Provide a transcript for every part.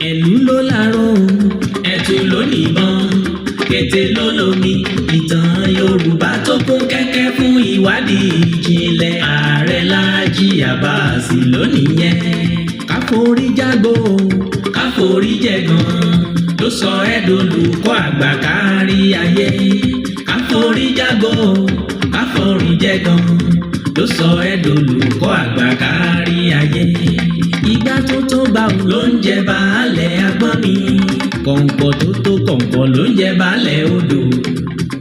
ẹ̀lú ló láró ẹ̀tù ló nìbọn kété ló lomi. Ìtàn Yorùbá tó kún kẹ́kẹ́ fún ìwádìí ìjìnlẹ̀. Ààrẹ Laji Abbas lónìí yẹn. Káforí jágbó káforí jẹ̀gàn ló sọ ẹ́ dolùkọ́ àgbà kárí ayé. Káforí jágbó káforí jẹ̀gàn ló sọ ẹ́ dolùkọ́ àgbà kárí ayé. Ìgbà tó tó báwo ló ń jẹ baálẹ̀ agbọ́n mi. Kọ̀ǹkọ̀ tó tó kọ̀ǹkọ̀ ló ń jẹ baálẹ̀ odò.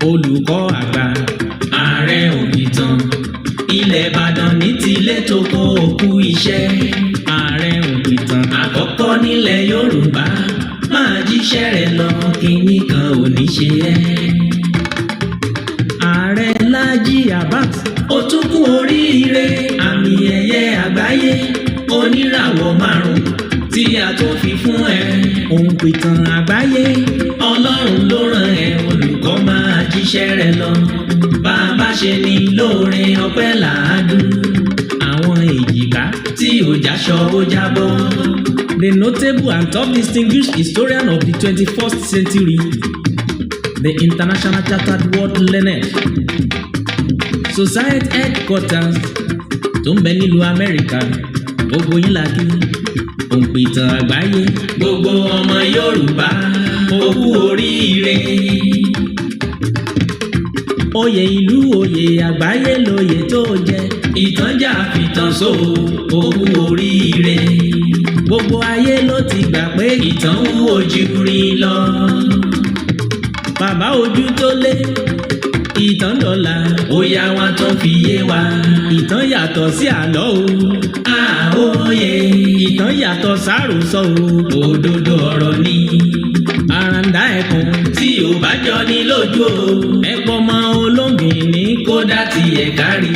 Olùkọ́ àgbà Ààrẹ Òpìtàn ilẹ̀ Ìbàdàn ní tilé tó kó òkú iṣẹ́. Ààrẹ Òpìtàn àkọ́kọ́ nílẹ̀ Yorùbá máa jíṣẹ́ rẹ̀ lọ kínní kan ò ní ṣe ẹ́. Ààrẹ Laji Abbas ó tún kú oríire àmì ẹ̀yẹ àgbáyé oníràwọ̀ 5 tí a tó fi fún ẹ. Òǹpìtàn àgbáyé Ọlọ́run ló rán ẹ olùkọ́ máa jíṣẹ́ rẹ̀ lọ. Bàbá ṣe ni lóore ọpẹ́ làádú. Àwọn èjìká tí ò jáṣọ ó jábọ́. The notable and top distinguished historian of the 21st century, the International Chartered World Learned Society headquarters tó ń bẹ nílùú Amẹ́ríkà. Gbogbo yín la kí. Òǹpìtàn àgbáyé gbogbo ọmọ Yorùbá ó kú oríire. Oyè ìlú oyè àgbáyé lóyè tó jẹ. Ìtànjà fìtàn só ó kú oríire. Gbogbo ayé ló ti gbà pé ìtàn ń ojú rí lọ. Bàbá ojú tó lé ìtàn dọ́là ó yá wa tó fi yé wa. Ìtàn yàtọ̀ sí àlọ́ o. Àòye ìtàn yàtọ̀ sáròsọ o. Òdodo ọ̀rọ̀ ni àràǹdà ẹ̀kún tí ò bá jọ ní lójú o. Ẹ̀pọ̀ ọmọ olóngìn ní kódà tí ẹ̀ kárí.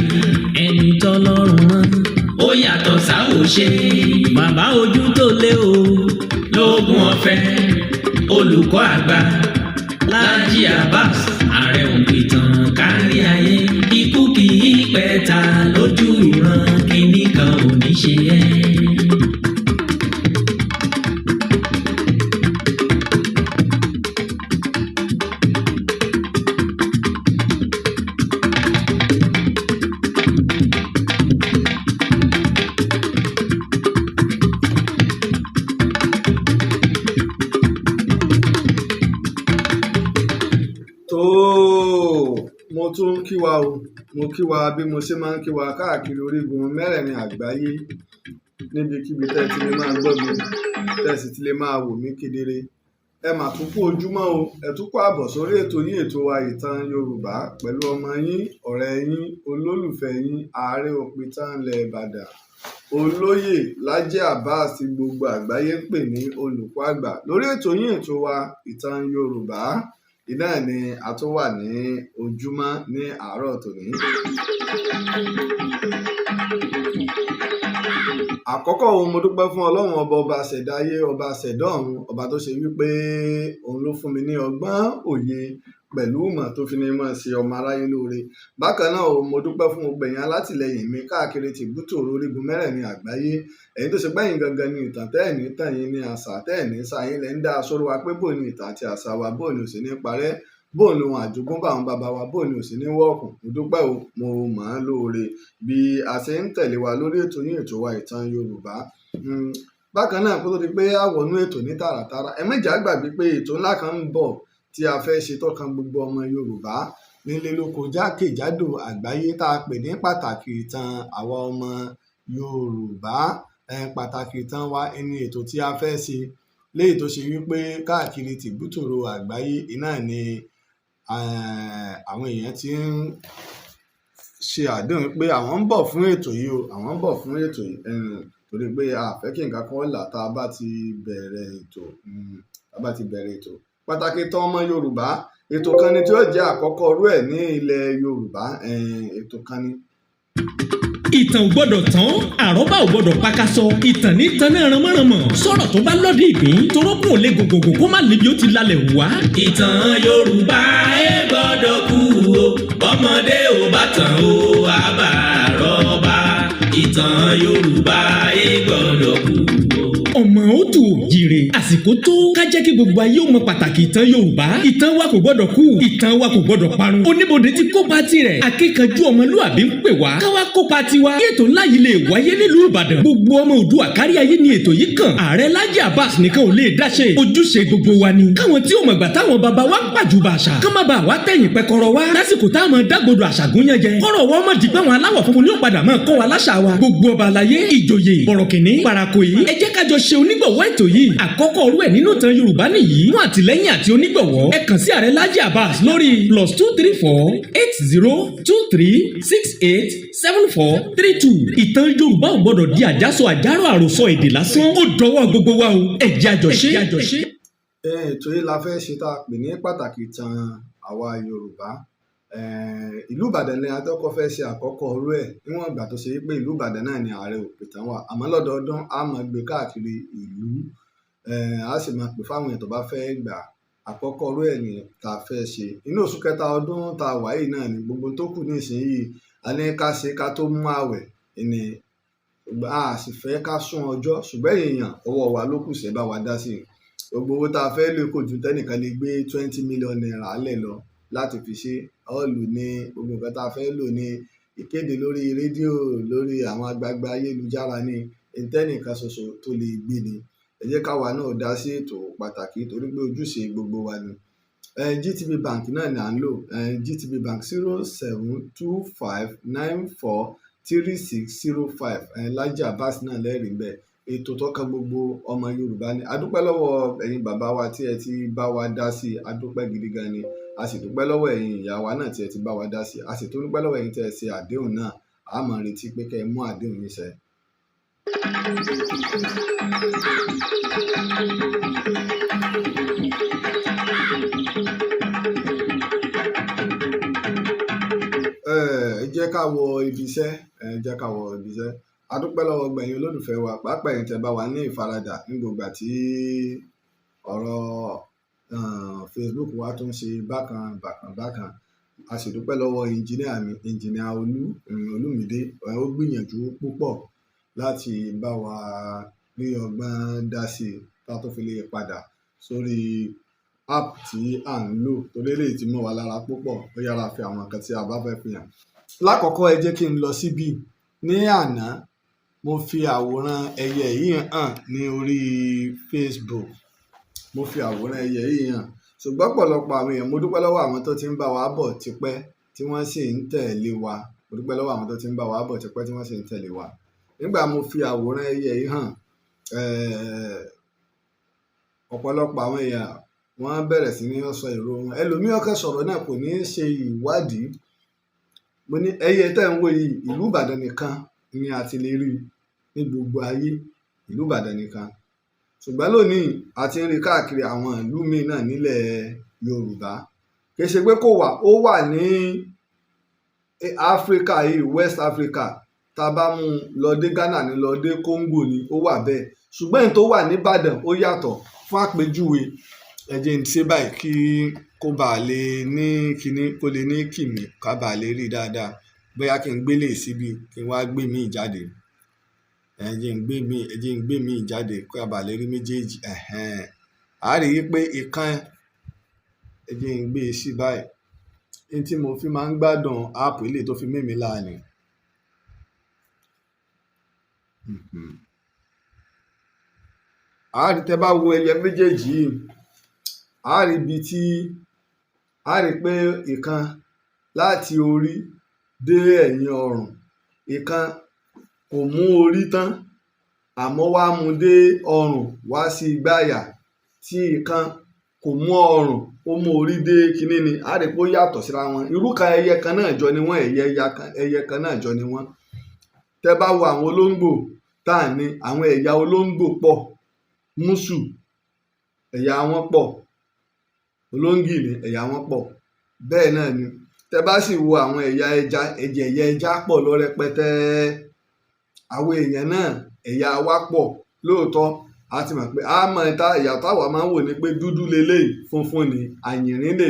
Ẹni tọ́lọ́run rán ó yàtọ̀ sáwòṣe. Bàbá ojú tó lé o lóògùn ọ̀fẹ́. Olùkọ́ àgbà Laji Abbas Ààrẹ Òpìtàn kárí ayé. Ikú kì í pẹ́ ta lójú ìran kínní kan ò ní ṣe ẹ́. Mo tún kí wa o, mo kí wa bí mo ṣe máa ń kí wa káàkiri orígun mẹ́rẹ̀ẹ̀rin àgbáyé níbikíbi tẹ́ ti lè máa gbọ́ mi, tẹ́ sì ti lè máa wò mí kedere. Ẹ mà tún kú ojúmọ́ o, ẹ tún kú àbọ̀ sórí ètò yín, ètò wa Ìtàn Yorùbá pẹ̀lú ọmọ yín, ọ̀rẹ́ yín, olólùfẹ́ yín, Ààrẹ Òpìtàn ilẹ̀ Ìbàdàn, Olóyè Laji Abbas tí gbogbo àgbáyé ń pè ní olùkọ́ àgbà. Lórí ètò yín, ètò wa Ìtàn Yorùbá iná ni a tún wà ní ojúmọ́ ní àárọ̀ tòní. Àkọ́kọ́ ohun mo dúpẹ́ fún Ọlọ́run ọba ṣẹ̀dá ayé, ọba ṣẹ̀dá ọ̀run, ọba tó ṣe wípé òun ló fún mi ní ọgbọ́n òye pẹ̀lú ìmọ̀ tó fi ní mọ̀ sí ọmọ aráyé lóore. Bákan náà mo dúpẹ́ fún gbogbo ẹ̀yin alátìlẹyìn mi káàkiri tìbútòrò orígun mẹ́rẹ̀ẹ̀rin àgbáyé. Ẹ̀yin tó ṣe gbẹ̀yìn gangan ní ìtàn tẹ́ẹ̀ní tàn yín ní àṣà tẹ́ẹ̀ní sáyín lẹ́ ń dá aṣọ́rọ̀ wa pé bóun ni ìtàn àti àṣà wa bóun ni ò sí ní parẹ́, bóun ni ohun àjogúnbá àwọn bàbá wa bóun ni ò sí ní wọ́ọ̀kùn. Mo dúpẹ́ o, mo mọ̀ ọ́n lóore bí a ṣe ń tẹ̀lé wa lórí ètò yín, ètò wa Ìtàn Yorùbá. Bákan náà kó tó di pé a wọnú ètò ní tààràtàrà, ẹ má jẹ́ á gbàgbé pé ètò ńlá kan ń bọ̀ tí a fẹ́ ṣe tọ́kan gbogbo ọmọ Yorùbá nílé lóko jákèjádò àgbáyé tá a pè ní pàtàkì ìtàn àwa ọmọ Yorùbá. Pàtàkì ìtàn wa ẹni ètò tí a fẹ́ ṣe léyìí tó ṣe wípé káàkiri tìbútòrò àgbáyé iná ni àwọn èèyàn ti ń ṣe àdéhùn pé àwọn ń bọ̀ fún ètò yìí o, àwọn ń bọ̀ fún ètò yìí torí pé a fẹ́ kí nǹkan kan là tá a bá ti bẹ̀rẹ̀ ètò. Pàtàkì ìtàn ọmọ Yorùbá ètò kan ni tí ó jẹ́ àkọ́kọ́ rú ẹ̀ ní ilẹ̀ Yorùbá. Ètò kan ni. Ìtàn ò gbọ́dọ̀ tán, àrọ́bá ò gbọ́dọ̀ pakasọ. Ìtàn ní tan náà ránmọ́ránmọ́. Sọ̀rọ̀ tó bá lọ́dí ìpín torókùn ò lè gògògò kó má lè bí ó ti lálẹ́ wá. Ìtàn Yorùbá ẹ gbọ́dọ̀ kú o, bọ́mọdé ò bá tàn o àbá àrọ́bá. Ìtàn Yorùbá ẹ gbọ́dọ̀ kú o. Ọmọ ó tù òjìrè àsìkò tó ká jẹ́ kí gbogbo ayé ó mọ pàtàkì ìtàn Yorùbá ìtàn wa kò gbọ́dọ̀ kú ìtàn wa kò gbọ́dọ̀ parun oníbodè ti kópa tirẹ̀ akíkanjú ọmọlúàbí ń pè wá káwá kópa tiwa kí ètò ńlá yìí lè wáyé nílùú Ìbàdàn gbogbo ọmọ Oòduà kárí ayé ni ètò yìí kàn Ààrẹ Laji Abbas nìkan ò lè dáṣe ojúṣe gbogbo wa ni káwọn tí ó mọ̀gbà táwọn baba wa pàjùbà àṣà ká má bàa wá tẹ̀yìn pẹkọrọ wa lásìkò táwọn dágbodò àṣàgún yẹn jẹ kọ́rọ̀ wọ́n mọ̀ dípẹ́ wọn aláwọ̀ funfun ní ó padà máa kọ́ wa láṣà wa gbogbo ọba àlàyé ìjòyè bọ̀rọ̀kìnní parakoyí ẹ jẹ́ kájọ ṣe onígbọ̀wọ́ ètò yìí àkọ́kọ́ orú ẹ̀ nínú ìtàn Yorùbá nìyí fún àtìlẹ́yìn àti onígbọ̀wọ́ ẹ kàn sí Ààrẹ Laji Abbas lórí +2348023687432 ìtàn Yorùbá ò gbọdọ̀ di àjàsọ àjàrò àròsọ èdè lásán ó dọwọ́ gbogbo wa o ẹ jẹ́ àjọṣe. ètò yìí la fẹ́ ṣe tá a pè ní pàtàkì ìtàn àwa Yorùbá ìlú Ìbàdàn ni adọ́kọ́ fẹ́ ṣe àkọ́kọ́ orú ẹ̀ níwọ̀n ìgbà tó ṣe pé ìlú Ìbàdàn náà ni Ààrẹ òpìtàn wà àmọ́ lọ́dọọdún a máa gbé káàkiri ìlú a sì máa pè fáwọn èèyàn tó bá fẹ́ gbà àkọ́kọ́ orú ẹ̀ ni tá a fẹ́ ṣe inú oṣù kẹta ọdún tá a wà yìí náà ni gbogbo tó kù nísìnyí a ní ká ṣe ká tó mú àwẹ̀ ni a sì fẹ́ ká sún ọjọ́ ṣùgbọ́n èèyàn ọwọ́ wa ló kù sí ẹ bá wa dá sí i gbogbo owó tá a fẹ́ lè kò ju tẹ́nìkan lè gbé 20 million naira lẹ̀ lọ láti fi ṣe ọ́ọ̀lù ní gbogbo nǹkan tá a fẹ́ lò ní ìkéde lórí rédíò lórí àwọn agbègbè ayélujára ní ìtẹ́nìkan ṣoṣo tó lè gbé ni ẹ jẹ́ káwa náà dá sí ètò pàtàkì torí pé ojúṣe gbogbo wa ni GTB Bank náà ni à ń lò GTB Bank 07259436605 Laji Abbas náà lẹ́rìí bẹ́ẹ̀ ètò tọ́ka gbogbo ọmọ Yorùbá ni adúpẹ́ lọ́wọ́ ẹ̀yin bàbá wa tí ẹ ti bá wa dá sí adúpẹ́ gidi gan ni a sì dúpẹ́ lọ́wọ́ ẹ̀yin ìyá wa náà tí ẹ ti bá wa dá sí a sì tún dúpẹ́ lọ́wọ́ ẹ̀yin tí ẹ ṣe àdéhùn náà a máa retí pé kẹ́ ẹ mú àdéhùn yín ṣẹ. ẹ jẹ́ ká wọ ibi iṣẹ́ adúpẹ́ lọ́wọ́ gbẹ̀yìn olólùfẹ́ wa pàápàá ẹ̀yin tẹ́ bá wa ní ìfaradà ní gbogbo àti ọ̀rọ̀ Facebook wa tó ń ṣe bákan a sì dúpẹ́ lọ́wọ́ ẹnjìníà Olúmídé ó gbìyànjú púpọ̀ láti bá wa rí ọgbọ́n dá sí i ká tó fi lè padà sórí app tí à ń lò torí lè ti mọ́ wa lára púpọ̀ ó yára fi àwọn nǹkan tí a bá fẹ́ fi hàn. lákọ̀ọ́kọ́ ẹ jẹ́ kí n lọ síbí ní àná mo fi àwòrán ẹyẹ yìí hàn ní orí Facebook ṣùgbọ́n ọ̀pọ̀lọpọ̀ àwọn èèyàn mo dúpẹ́ lọ́wọ́ àwọn tó ti ń bá wa bọ̀ tipẹ́ tí wọ́n sì ń tẹ̀lé wa nígbà mo fi àwòrán ẹyẹ yìí hàn ọ̀pọ̀lọpọ̀ àwọn èèyàn wọ́n bẹ̀rẹ̀ sí ní sọ èrò wọn ẹlòmíràn kan sọ̀rọ̀ náà kò ní í ṣe ìwádìí mo ní ẹyẹ tẹ́ ń wò yìí ìlú Ìbàdàn nìkan ni a ti lè rí ní gbogbo ayé ìlú Ìbàdàn nìkan ṣùgbọ́n lónìí a ti ń rí káàkiri àwọn ìlú míì náà nílẹ̀ Yorùbá kì í ṣe pé kò wà ó wà ní Áfíríkà yìí West Africa tá a bá mú lọ dé Ghana ní lọ dé Congo ni ó wà bẹ́ẹ̀ ṣùgbọ́n èyí tó wà ní Ìbàdàn ó yàtọ̀ fún àpèjúwe ẹ jẹ́ n ṣe báyìí kí kó bàa lè ní kíní kó lè ní kìmí ká bàa lè rí dáadáa bóyá kí n gbélé síbi kí n wá gbé míì jáde ẹ jẹ́ n gbé míì jáde kó bàa lè rí méjèèjì a rí i pé ìkan ẹ jẹ́ n gbé sí báyìí ní tí mo fi máa ń gbádùn áàpù ilé tó fi mímí láàánú a rí tẹ́ bá wo ẹyẹ méjèèjì yìí a rí ibi tí a rí pé ìkan láti orí dé ẹ̀yìn ọrùn ìkan kò mú orí tán àmọ́ wá mú dé ọrùn wá sí igbáyà tí ìkan kò mú ọrùn ó mú orí dé kinní ni a rí pé ó yàtọ̀ síra wọn irú kan ẹyẹ kan náà jọ ni wọ́n ẹyẹ kan náà jọ ni wọ́n tẹ́ bá wo àwọn olóńgbò tá à ní àwọn ẹ̀yà olóńgbò pọ̀ músù ẹ̀yà wọn pọ̀ olóńgìní ẹ̀yà wọn pọ̀ bẹ́ẹ̀ náà ni tẹ́ bá sì wo àwọn ẹ̀yà ẹja pọ̀ lọ rẹpẹtẹ àwọn èèyàn náà ẹ̀yà wa pọ̀ lóòótọ́ a ti mọ̀ pé a mọ̀ ta ẹ̀yà táwa máa ń wò ní pé dúdú leléyìí funfun ni àyìnrín lè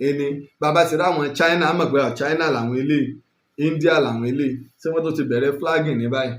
ẹni bàbá ti ráwọn China mọ̀ pé China làwọn eléyìí India làwọn eléyìí tí wọ́n tó ti bẹ̀rẹ̀ flagging ní báyìí.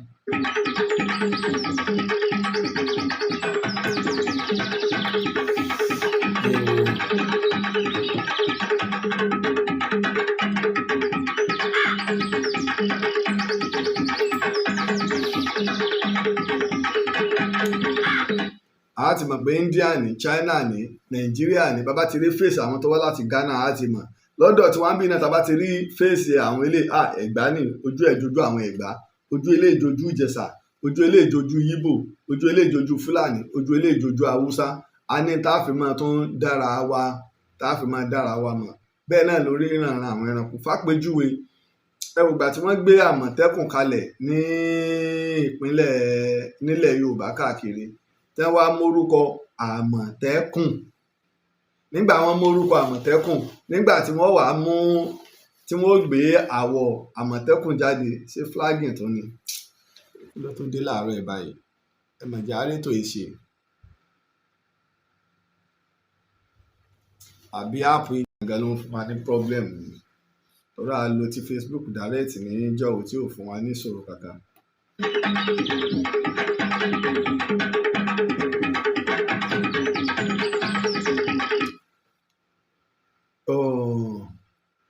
a ti mọ̀ pé India ní China ní Nàìjíríà ní bàbá ti rí fèsì àwọn tó wá láti Ghana a ti mọ̀ lọ́dọ̀ tí wọ́n ń bí náà tàbá ti rí fèsì àwọn ilé Ẹ̀gbá ní ojú ẹ̀ jojú àwọn Ẹ̀gbá ojú ilé ìjojú Ìjẹ̀ṣà ojú ilé ìjojú Yíbò ojú ilé ìjojú Fúlàní ojú ilé ìjojú Haúsá a ní tá a fi máa tún dára wa mọ̀ bẹ́ẹ̀ náà lórí ìrànràn àwọn ẹranko fàpèjúwe ẹwùgbà tí wọ́n gbé Àmọ̀tẹ́kùn kalẹ̀ ní nílẹ̀ Yorùbá káàkiri tí wọ́n wá mórúkọ Àmọ̀tẹ́kùn nígbà wọ́n mórúkọ Àmọ̀tẹ́kùn nígbà tí wọ́n wà mú tí wọ́n gbé àwọ̀ Àmọ̀tẹ́kùn jáde sí flagging tó ní ló tún dé láàárọ̀ ẹ̀ báyìí ẹ mọ̀ jẹ́ àrétò ìṣe àbí áàpù ìgbàgbọ́ ló ń fún wa ní problem ni lọ́rọ̀ a lo ti Facebook direct ní jọ̀wọ́ tí ò fún wa ní ìṣòro kankan.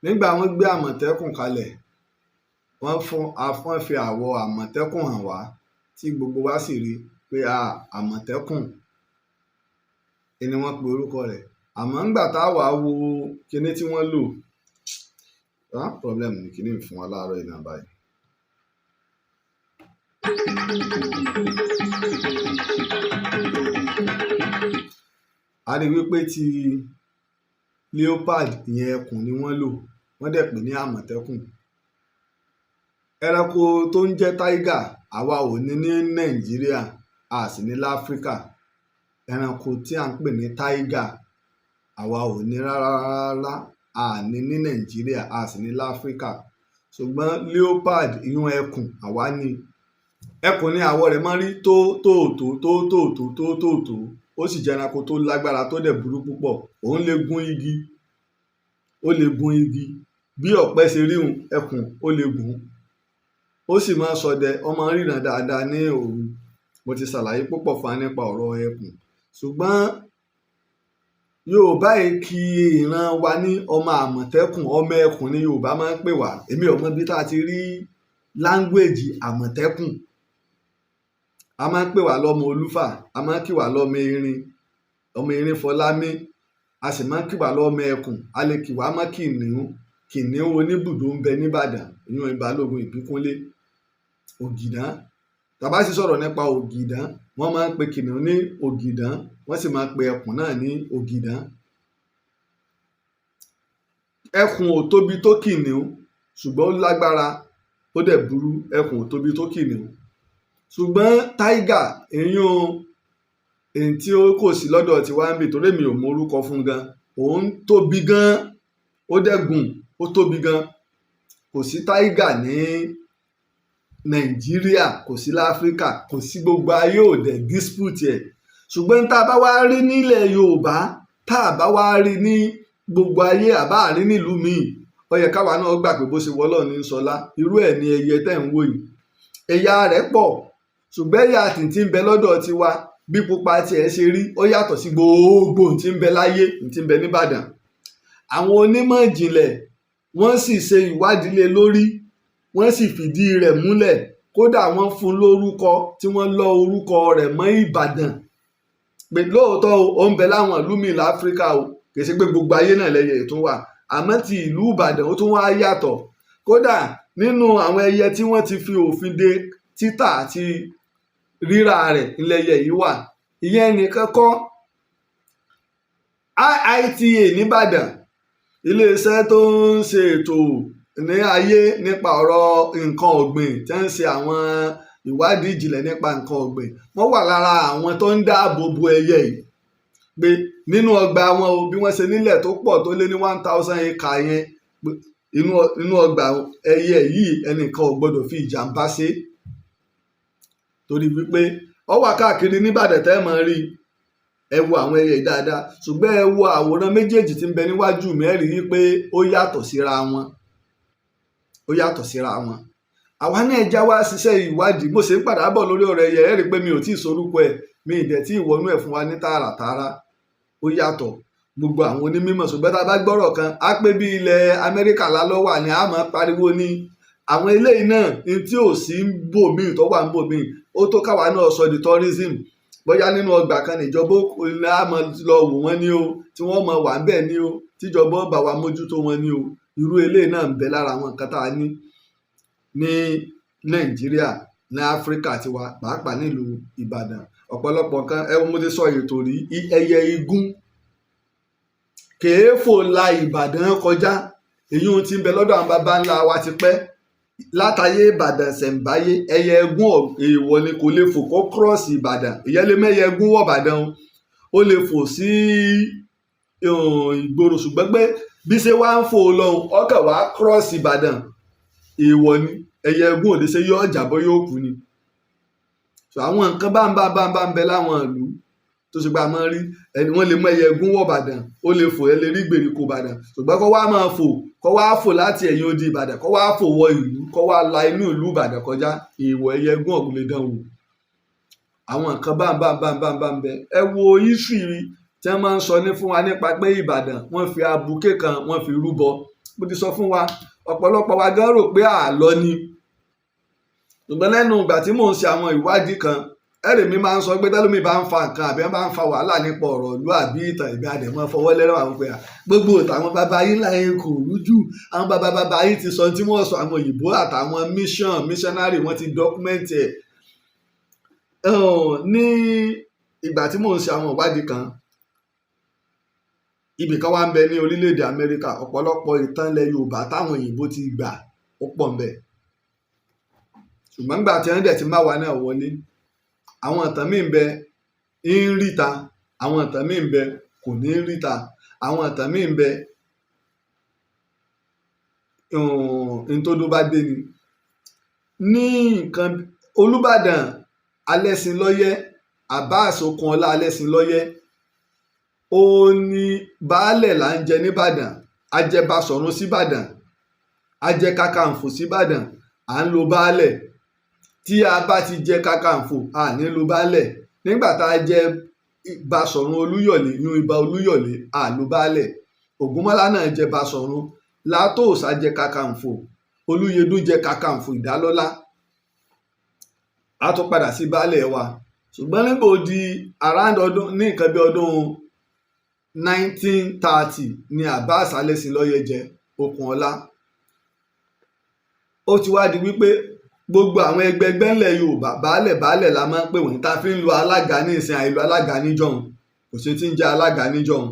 Nígbà wọ́n gbé Àmọ̀tẹ́kùn kalẹ̀ wọ́n fi àwọ̀ Àmọ̀tẹ́kùn hàn wá tí gbogbo wa sì rí pé Àmọ̀tẹ́kùn ni wọ́n pe orúkọ rẹ̀ àmọ́ ńgbà tá a wà wo kinní tí wọ́n lò problem ní kinní fún wa láàárọ̀ ìnà báyìí. A rí wípé ti leopard ìyẹn ẹkùn ni wọ́n lò wọ́n dẹ̀ pè ní Àmọ̀tẹ́kùn. Ẹranko tó ń jẹ́ tiger àwa ò ní Nàìjíríà a sì ní láfíríkà ẹranko tí à ń pè ní tiger àwa ò ní rárá a ní Nàìjíríà a sì ní láfíríkà ṣùgbọ́n leopard ìyún ẹkùn àwa ní ẹkùn ní àwọ̀ rẹ̀ máa ń rí tóótó ó sì jẹ́ ẹranko tó lágbára tó dẹ̀ burú púpọ̀ òun lè gún igi bí ọ̀pẹ ṣe rí ẹkùn ó lè gùn ó sì máa ṣọdẹ ó máa ń ríran dáadáa ní òru mo ti ṣàlàyé púpọ̀ fún wa nípa ọ̀rọ̀ ẹkùn ṣùgbọ́n Yorùbá yìí kí ìran wa ní ọmọ Àmọ̀tẹ́kùn ọmọ ẹkùn ni Yorùbá máa ń pè wá èmi ò mọ bí tá a ti rí láńgbèjì Àmọ̀tẹ́kùn a máa ń pè wá lọ́mọ Olúfà a máa ń kí wá lọ́mọ Erin Fọlámí a sì máa ń kí wá lọ́mọ ẹkùn a lè kí wá mọ́ kìnìún oníbùdó ń bẹ nìbàdàn ìyún Ìbálògun Ìbíkúnlé Ògìdán tàbá sì sọ̀rọ̀ nípa Ògìdán wọ́n máa ń pe kìnìún ní Ògìdán wọ́n sì máa ń pe ẹkùn náà ní Ògìdán. Ẹkùn ò tóbi tó kìnìún ṣùgbọ́n ó lágbára ó dẹ̀ burú ẹkùn ò tóbi tó kìnìún ṣùgbọ́n tiger èyí tí ó kò sí lọ́dọ̀ tí wá ń bì torí mi ò mọ orúkọ fún gan òun tóbi gan ó dẹ̀ gùn ó tóbi gan kò sí tiger ní Nàìjíríà kò sí láfíríkà kò sí gbogbo ayé ò dẹ̀ dispute ẹ̀ ṣùgbọ́n tá a bá wá rí nílẹ̀ Yorùbá tá a bá wá rí ní gbogbo ayé àbá rí nílùú míì ó yẹ káwa náà gbà pé bó ṣe wọ́lọ́ ní sọlá irú ẹ̀ ní ẹyẹ tẹ̀ ń wò yìí ẹ̀yà rẹ̀ pọ̀ ṣùgbọ́n ẹ̀yà tí ń bẹ lọ́dọ̀ tiwa bí pupa tiẹ̀ ṣe rí ó yàtọ̀ sí gbogbo tí ń bẹ láyé tí ń bẹ nìbàdàn àwọn onímọ̀ ìjìnlẹ̀ wọ́n sì ṣe ìwádìí lé lórí wọ́n sì fìdí rẹ̀ múlẹ̀ kódà wọ́n fún lórúkọ tí wọ́n lọ orúkọ rẹ̀ mọ́ Ìbàdàn pé lóòótọ́ ó ń bẹ láwọn ìlú míì láfíríkà o kì í ṣe pé gbogbo ayé náà lẹ́yẹ tó wà àmọ́ ti ìlú Ìbàdàn ó tún wá yàtọ̀ kódà nínú àwọn ẹyẹ tí wọ́n ti fi òfin de títà àti rírà rẹ̀ ńlẹ̀yẹ yìí wà ìyẹn nìkan kọ́ IITA nìbàdàn iléeṣẹ́ tó ń ṣe ètò ní ayé nípa ọ̀rọ̀ nǹkan ọ̀gbìn tí wọ́n ń ṣe àwọn ìwádìí ìjìnlẹ̀ nípa nǹkan ọ̀gbìn wọ́n wà lára àwọn tó ń dáàbò bo ẹyẹ yìí pé nínú ọgbà wọn o bí wọ́n ṣe nílẹ̀ tó pọ̀ tó lé ní 1000 acre yẹn inú ọgbà ẹyẹ yìí ẹnìkan ò gbọdọ̀ fi ìjàmbá ṣe torí wípé ó wà káàkiri nìbàdàn tẹ́ mọ̀ rí ẹ wo àwọn ẹyẹ dáadáa ṣùgbọ́n ẹ wo àwòrán méjèèjì tí ń bẹ níwájú mẹ́rin wípé ó yàtọ̀ síra wọn àwa náà já wá ṣiṣẹ́ ìwádìí mo ṣe ń padà bọ̀ lórí ọ̀rọ̀ ẹyẹ ẹ rí i pé mi ò tí ì sorúkọ ẹ̀ mi ì dẹ̀ tí ì wọnú ẹ̀ fún wa ní tààràtààrà ó yàtọ̀ gbogbo àwọn onímọ̀ ṣùgbọ́n tá a bá gbọ́rọ̀ kan á pé bí ilẹ̀ Amẹ́ríkà lálọ́wà ni a máa pariwo ní àwọn eléyìí náà ní tí ò sí ń bò míì tó wà ń bò míì ó tó káwa náà sọ di tourism bóyá nínú ọgbà kan níjọba á mọ lọ wò wọ́n ní o tí wọ́n mọ wà ń bẹ̀ ní o tíjọba ó bá wa mójútó wọn ní o irú eléyìí náà ń bẹ lára àwọn nǹkan tá a ní Nàìjíríà ní Áfíríkà tiwa pàápàá nílùú Ìbàdàn ọ̀pọ̀lọpọ̀ kan mo ti sọ ètò rí ẹyẹ igún kèéfò la Ìbàdàn kọjá èyí ohun tí ń bẹ lọ́dọ̀ àwọn baba ńlá wa ti pẹ́ látayé Ìbàdàn ṣẹ̀ǹbáyé ẹyẹ ẹgún èèwọ̀ ni kò lè fò kó kírọ́ọ̀sì Ìbàdàn ìyẹn lè mẹ́yẹ ẹgún wọ̀ Ìbàdàn ó lè fò sí ìgboro ṣùgbọ́n pé bí ṣe wá ń fò lọ́hùn ọkàn wá kírọ́ọ̀sì Ìbàdàn èèwọ̀ ni ẹyẹ ẹgún òde ṣe yọ ọjà bọ́ yóò kú ni àwọn nǹkan bá ń bẹ láwọn ìlú tó ṣe gba máa rí ẹni wọ́n lè mú ẹyẹ ẹgún wọ̀ Ìbàdàn ó lè fò ẹ lè rí gbèríko Ìbàdàn ṣùgbọ́n kó wá máa fò kó wá fò láti ẹ̀yìn odi Ìbàdàn kó wá fò wọ ìlú kó wá la inú ìlú Ìbàdàn kọjá èèwọ̀ ẹyẹ ẹgún ọ̀gbìn lè dán wò àwọn nǹkan bá ń bẹ ẹ wo history tí wọ́n máa ń sọ ní fún wa nípa pé Ìbàdàn wọ́n fi abuké kan wọ́n fi rúbọ mo ti sọ fún wa ọ̀pọ̀lọpọ̀ wa gan rò pé àlọ́ ni ṣùgbọ́n lẹ́nu ìgbà tí mò ń ṣe àwọn ìwádìí kan ẹ̀rì mi máa ń sọ pé tẹ́lómi bá ń fa nǹkan àbí wọ́n bá ń fa wàhálà nípa ọ̀rọ̀ ìlú àbí ìtàn ìbí àdèmọ́ fọwọ́ lẹ́rọ̀ àwọn pé gbogbo àwọn bàbá yín láyé kò rújú àwọn bàbá yín ti sọ tí wọ́n sọ àwọn òyìnbó àtàwọn missionary wọ́n ti dọ́kúmẹ́ǹtì ẹ̀ ní ìgbà tí mò ń ṣe àwọn ìwádìí kan ibì kan wá ń bẹ ní orílẹ̀-èdè Amẹ́ríkà ọ̀pọ̀lọpọ̀ ìtàn ilẹ̀ Yorùbá táwọn òyìnbó ti gbà ó pọ̀ ń bẹ ṣùgbọ́n nígbà tí wọ́n dẹ̀ ti má wa náà wọlé àwọn ìtàn míì ń bẹ ń ríta àwọn ìtàn míì ń bẹ kò ní ríta àwọn ìtàn míì ń bẹ ntòdó bá dé ni ní nǹkan Olúbàdàn Alẹ́sìnlọ́yẹ́ Abbas Okunola Alẹ́sìnlọ́yẹ́ ó ní baálẹ̀ là ń jẹ nìbàdàn ajẹbasọ̀run síbàdàn ajẹ Kakanfò síbàdàn à ń lo baálẹ̀ tí a bá ti jẹ Kakanfò à ní lo baálẹ̀ nígbà tá a jẹ Basọ̀run Olúyọ̀lé yún Ìbà Olúyọ̀lé à lo baálẹ̀ Ògúnmọ́lá náà jẹ Basọ̀run Látòòṣà jẹ Kakanfò Olúyẹdùn jẹ Kakanfò Ìdálọ́lá a tún padà sí baálẹ̀ wa ṣùgbọ́n nígbà ó di around ọdún ní nǹkan bí ọdún 1930 ni Abbas Alẹ́sìnlọ́yẹ́ jẹ Okunola ó ti wá di wípé gbogbo àwọn ẹgbẹgbẹ́ ńlẹ̀ Yorùbá baálẹ̀ la máa ń pè wọ́n tá a fi ń lo alága ní ìsìn àìlú alága níjọ̀hún kò sí ti ń jẹ́ alága níjọ̀hún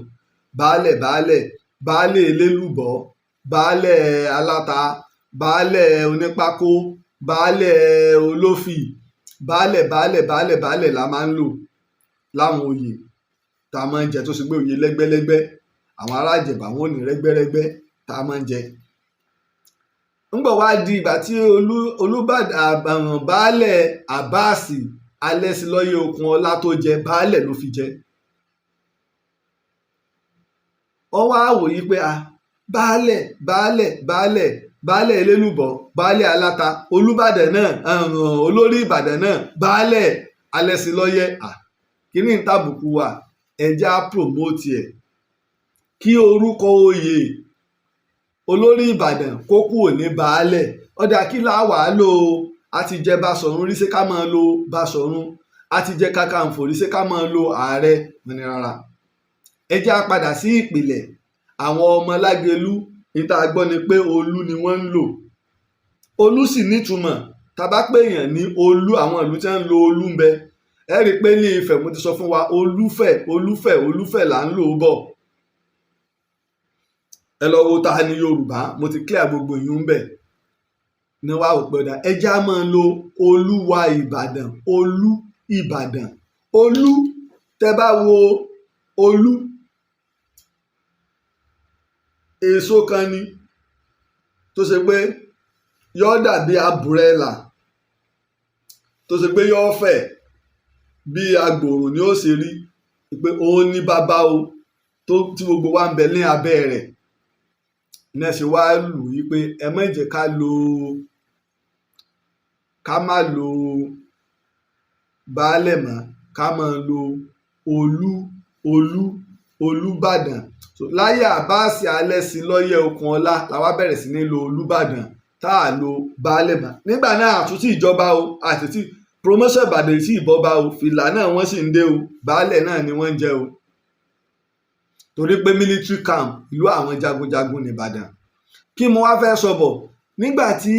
baálẹ̀ elélùbọ́ baálẹ̀ aláta baálẹ̀ onípákó baálẹ̀ olófì baálẹ̀ la máa ń lò láwọn oyè tá a máa ń jẹ tó ṣe pé oyè lẹ́gbẹ́lẹ́gbẹ́ àwọn ará Ìjẹ̀bú àwọn ò ní rẹ́gbẹ́rẹ́gbẹ́ tá a máa ń jẹ. ńgbọ̀ wá di ìgbà tí Olúbàdàn baálẹ̀ Abbas Alẹ́sìnlọ́yẹ́ Okunola tó jẹ baálẹ̀ ló fi jẹ. ó wá wòye pé baálẹ̀ elélùbọ́ baálẹ̀ aláta Olúbàdàn náà olórí Ìbàdàn náà baálẹ̀ Alẹ́sìnlọ́yẹ́ kíní ń tàbùkù wa ẹjẹ́ á promote ẹ̀ kí orúkọ oyè olórí Ìbàdàn kó kúrò ní baálẹ̀ ọ̀dà kí láwàá lò ó a ti jẹ Basọ̀run rí ṣé ká máa lo Basọ̀run a ti jẹ Kakanfò rí ṣé ká máa lo Ààrẹ ní rárá ẹjẹ́ á padà sí ìpìlẹ̀ àwọn ọmọ Lágelú níta gbọ́ ni pé Olú ni wọ́n ń lò Olú sì nítumọ̀ tàbá pé èèyàn ní Olú àwọn ìlú tí wọ́n ń lo Olú ń bẹ ẹ rí i pé ní Ifẹ̀ mo ti sọ fún wa Olúfẹ̀ là ń lò ó bọ̀ ẹ lọ wo ta ni Yorùbá mo ti clear gbogbo ìyún ń bẹ̀ ní wàá ò pẹ́ dà ẹjẹ́ á máa lo Olúwa Ìbàdàn Olú Ìbàdàn Olú tẹ bá wo Olú èso kan ni tó ṣe pé yóò dàbí àbúrẹ́là tó ṣe pé yóò fẹ̀ bí agbòrò ni ó ṣe rí pé òun ní bàbá o tí gbogbo wa ń bẹ ní abẹ́ rẹ̀ náà ṣe wá lù yí pé ẹ má jẹ́ ká má lo baálẹ̀ mọ́ ká máa lo Olúbàdàn láyé Abbas Alẹ́sìnlọ́yẹ́ Okunola làwa bẹ̀rẹ̀ sí ní lo Olúbàdàn tá a lo baálẹ̀ mọ́ nígbà náà àtúntì ìjọba o àtúntì promotion Ìbàdàn sí ìbọba o, fìlà náà wọ́n sì ń dé o, baálẹ̀ náà ni wọ́n ń jẹ o, torí pé military camp ìlú àwọn jagunjagun ní Ìbàdàn. Kí mo wá fẹ́ sọ bọ̀, nígbà tí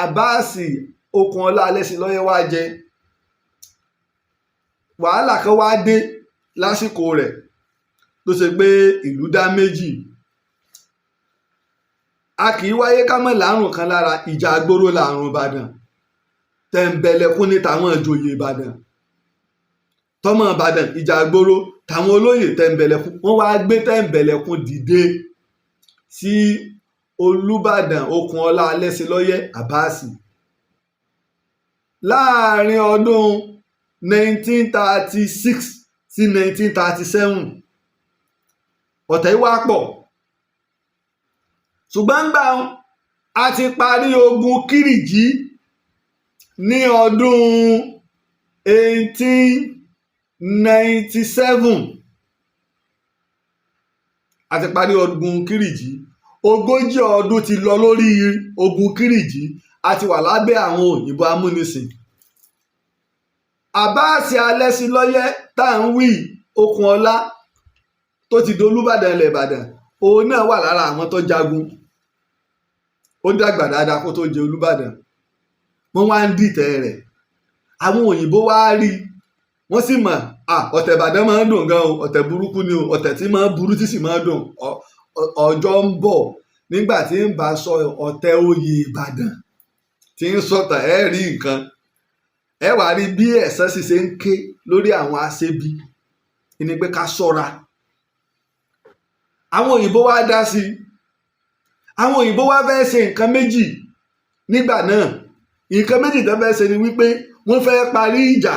Abbas Okunola Alẹ́ṣinlọ́yẹ́ wá jẹ, wàhálà kan wá dé lásìkò rẹ̀ tó ṣe pé ìlú dá méjì. A kì í wáyé ká mọ̀ lárùn kan lára, ìjà àgbòrò làrùn Ìbàdàn, tẹ̀m̀bẹ̀lẹ̀kún ní tàwọn ìjòyè Ìbàdàn, tọmọ Ìbàdàn ìjà àgbòrò tàwọn olóyè tẹ̀m̀bẹ̀lẹ̀kún. Wọ́n wá gbé tẹ̀m̀bẹ̀lẹ̀kún dìde sí Olúbàdàn Okunola Alẹ́ṣinlọ́yẹ́ Abbas. Láàárín ọdún 1936 sí 1937 ọ̀tẹ̀ wá pọ̀, ṣùgbọ́n gbà a ti parí ogun Kírìjí ní ọdún 1897. A ti parí ogun Kírìjí, 40 ọdún ti lọ lórí ogun Kírìjí, a ti wà lábẹ́ àwọn òyìnbó amúnisìn. Abbas Alẹ́ṣinlọ́yẹ́ tá à ń wí Okunola tó ti dolúbàdàn ilẹ̀ Ìbàdàn, òun náà wà lára àwọn tó jagun. Ó dàgbà dáadáa kó tó jẹ Olúbàdàn. Wọ́n wá ń dìtẹ̀ rẹ̀, àwọn òyìnbó wá rí, wọ́n sì mọ̀ ọ̀tẹ̀ Ìbàdàn máa ń dùn gan o, ọ̀tẹ̀ burúkú ni o, ọ̀tẹ̀ tí máa ń burú tí sì máa ń dùn. Ọjọ́ ń bọ̀ nígbà tí ń bá sọ ọ̀tẹ̀ oyè Ìbàdàn tí ń sọ̀tàn ẹ̀ rí nǹkan, ẹ wá rí bí ẹ̀san sì ṣe ń ké lórí àwọn aṣebi, ní pé ká ṣọ́ra. Àwọn òyìnbó wá dá sí i, àwọn òyìnbó wá fẹ́ ṣe nǹkan méjì nígbà náà. Nǹkan méjì tó fẹ́ ṣe ni wípé wọ́n fẹ́ parí ìjà,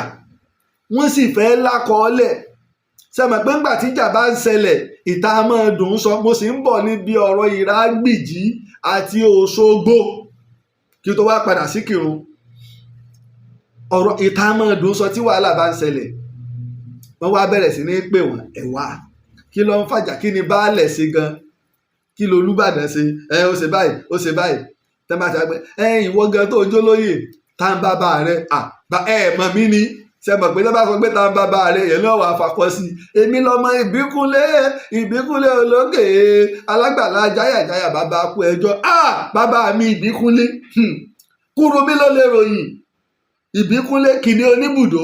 wọ́n sì fẹ́ lákọọ́lẹ̀. Sẹ́mọ̀ pé ńgbà tí ìjà bá ń ṣẹlẹ̀, ìta máa dùn sọ. Mo sì ń bọ̀ níbi ọ̀rọ̀ Iragbiji àti Osogbo kí tó wá padà sí Ikirun. Ọ̀rọ̀ ìta máa dùn sọ tí wàhálà bá ń ṣẹlẹ̀. Wọ́n wá bẹ̀rẹ̀ sí ní pè wọ́n, ẹ wá, kí ló ń fàjà, kí ni baálẹ̀ ṣe gan, kí ló Olúbàdàn ṣe, ó ṣe báyìí, ó ṣe báyìí. Tẹ́ bá ti wá pé ìwọ gan tó jólóyè, tá ń bàbá rẹ, mọ̀ mí ni. Ṣe mọ̀ pé tó bá sọ pé tá ń bàbá rẹ, yẹn náà wà fakọ sí i. Èmi lọmọ Ìbíkúnlé olókè alágbàlá jáyàjáyà bàbá kú ẹjọ́. Bàbá mi Ìbíkúnlé, kúrò mí ló lè ròyìn. Ìbíkúnlé kìíní oníbùdó.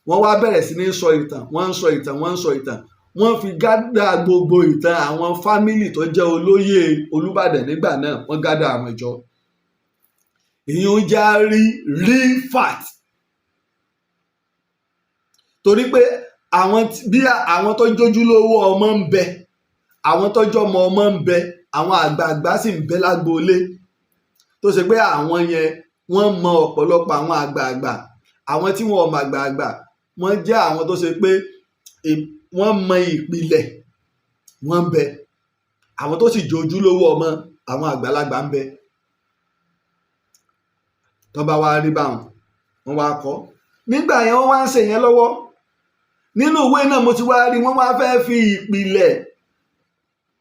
Wọ́n wá bẹ̀rẹ̀ sí ní sọ ìtàn, wọ́n ń sọ ìtàn, wọ́n ń sọ ìtàn. Wọ́n fi gádà gbogbo ìtàn àwọn fámìlì tó jẹ́ olóyè Olúbàdàn nígbà náà, wọ́n gádà àwọn ìjọ. Ìyún já rí real fact. Torí pé àwọn tó jójúlówó ọmọ ń bẹ, àwọn tó jọmọ ọmọ ń bẹ, àwọn àgbààgbà sì ń bẹ lágboolé, tó ṣe pé àwọn yẹn wọ́n mọ ọ̀pọ̀lọpọ̀ àwọn àgbààgbà. Àwọn tí wọn ò mọ àgbààgbà, wọ́n jẹ́ àwọn tó ṣe pé wọ́n mọ ìpìlẹ̀, wọ́n ń bẹ. Àwọn tó sì jójúlówó ọmọ, àwọn àgbàlagbà ń bẹ. Tó bá wá rí báwọn, wọ́n wá kọ́. Nígbà yẹn wọ́n wá ń ṣe yẹn lọ́wọ́. Nínú ìwé náà mo ti wá rí, wọ́n wá fẹ́ fi ìpìlẹ̀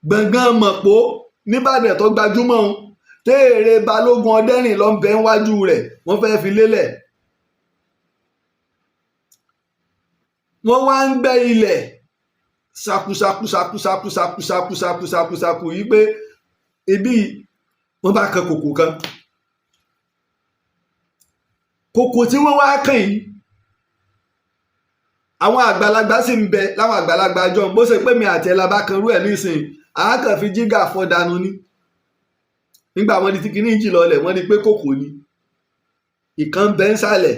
gbọ̀ngàn Mọ̀pó nìbàdàn tó gbajúmọ̀ téèrè Balógun Ọdẹ́rìn ló ń bẹ níwájú rẹ̀, wọ́n fẹ́ fi lélẹ̀. Wọ́n wá ń gbẹ́ ilẹ̀ ṣàkúṣàkúṣàkúṣàkúṣàkúṣàkúṣàkúṣàkú yìí pé ibi wọ́n bá kan kòkò kan. Kòkò tí wọ́n wá kàn yìí, àwọn àgbàlagbà sì ń bẹ láwọn àgbàlagbà jọ, bó ṣe pé mi àti ẹ̀ la bá kan rú ẹ̀ nísìnyí, àákàn fi jígà fọ́ dànù ni. Nígbà wọn di tí kìíní jì lọlẹ̀, wọ́n ní pé kòkò ni. Ìkan bẹ́ ń sàlẹ̀,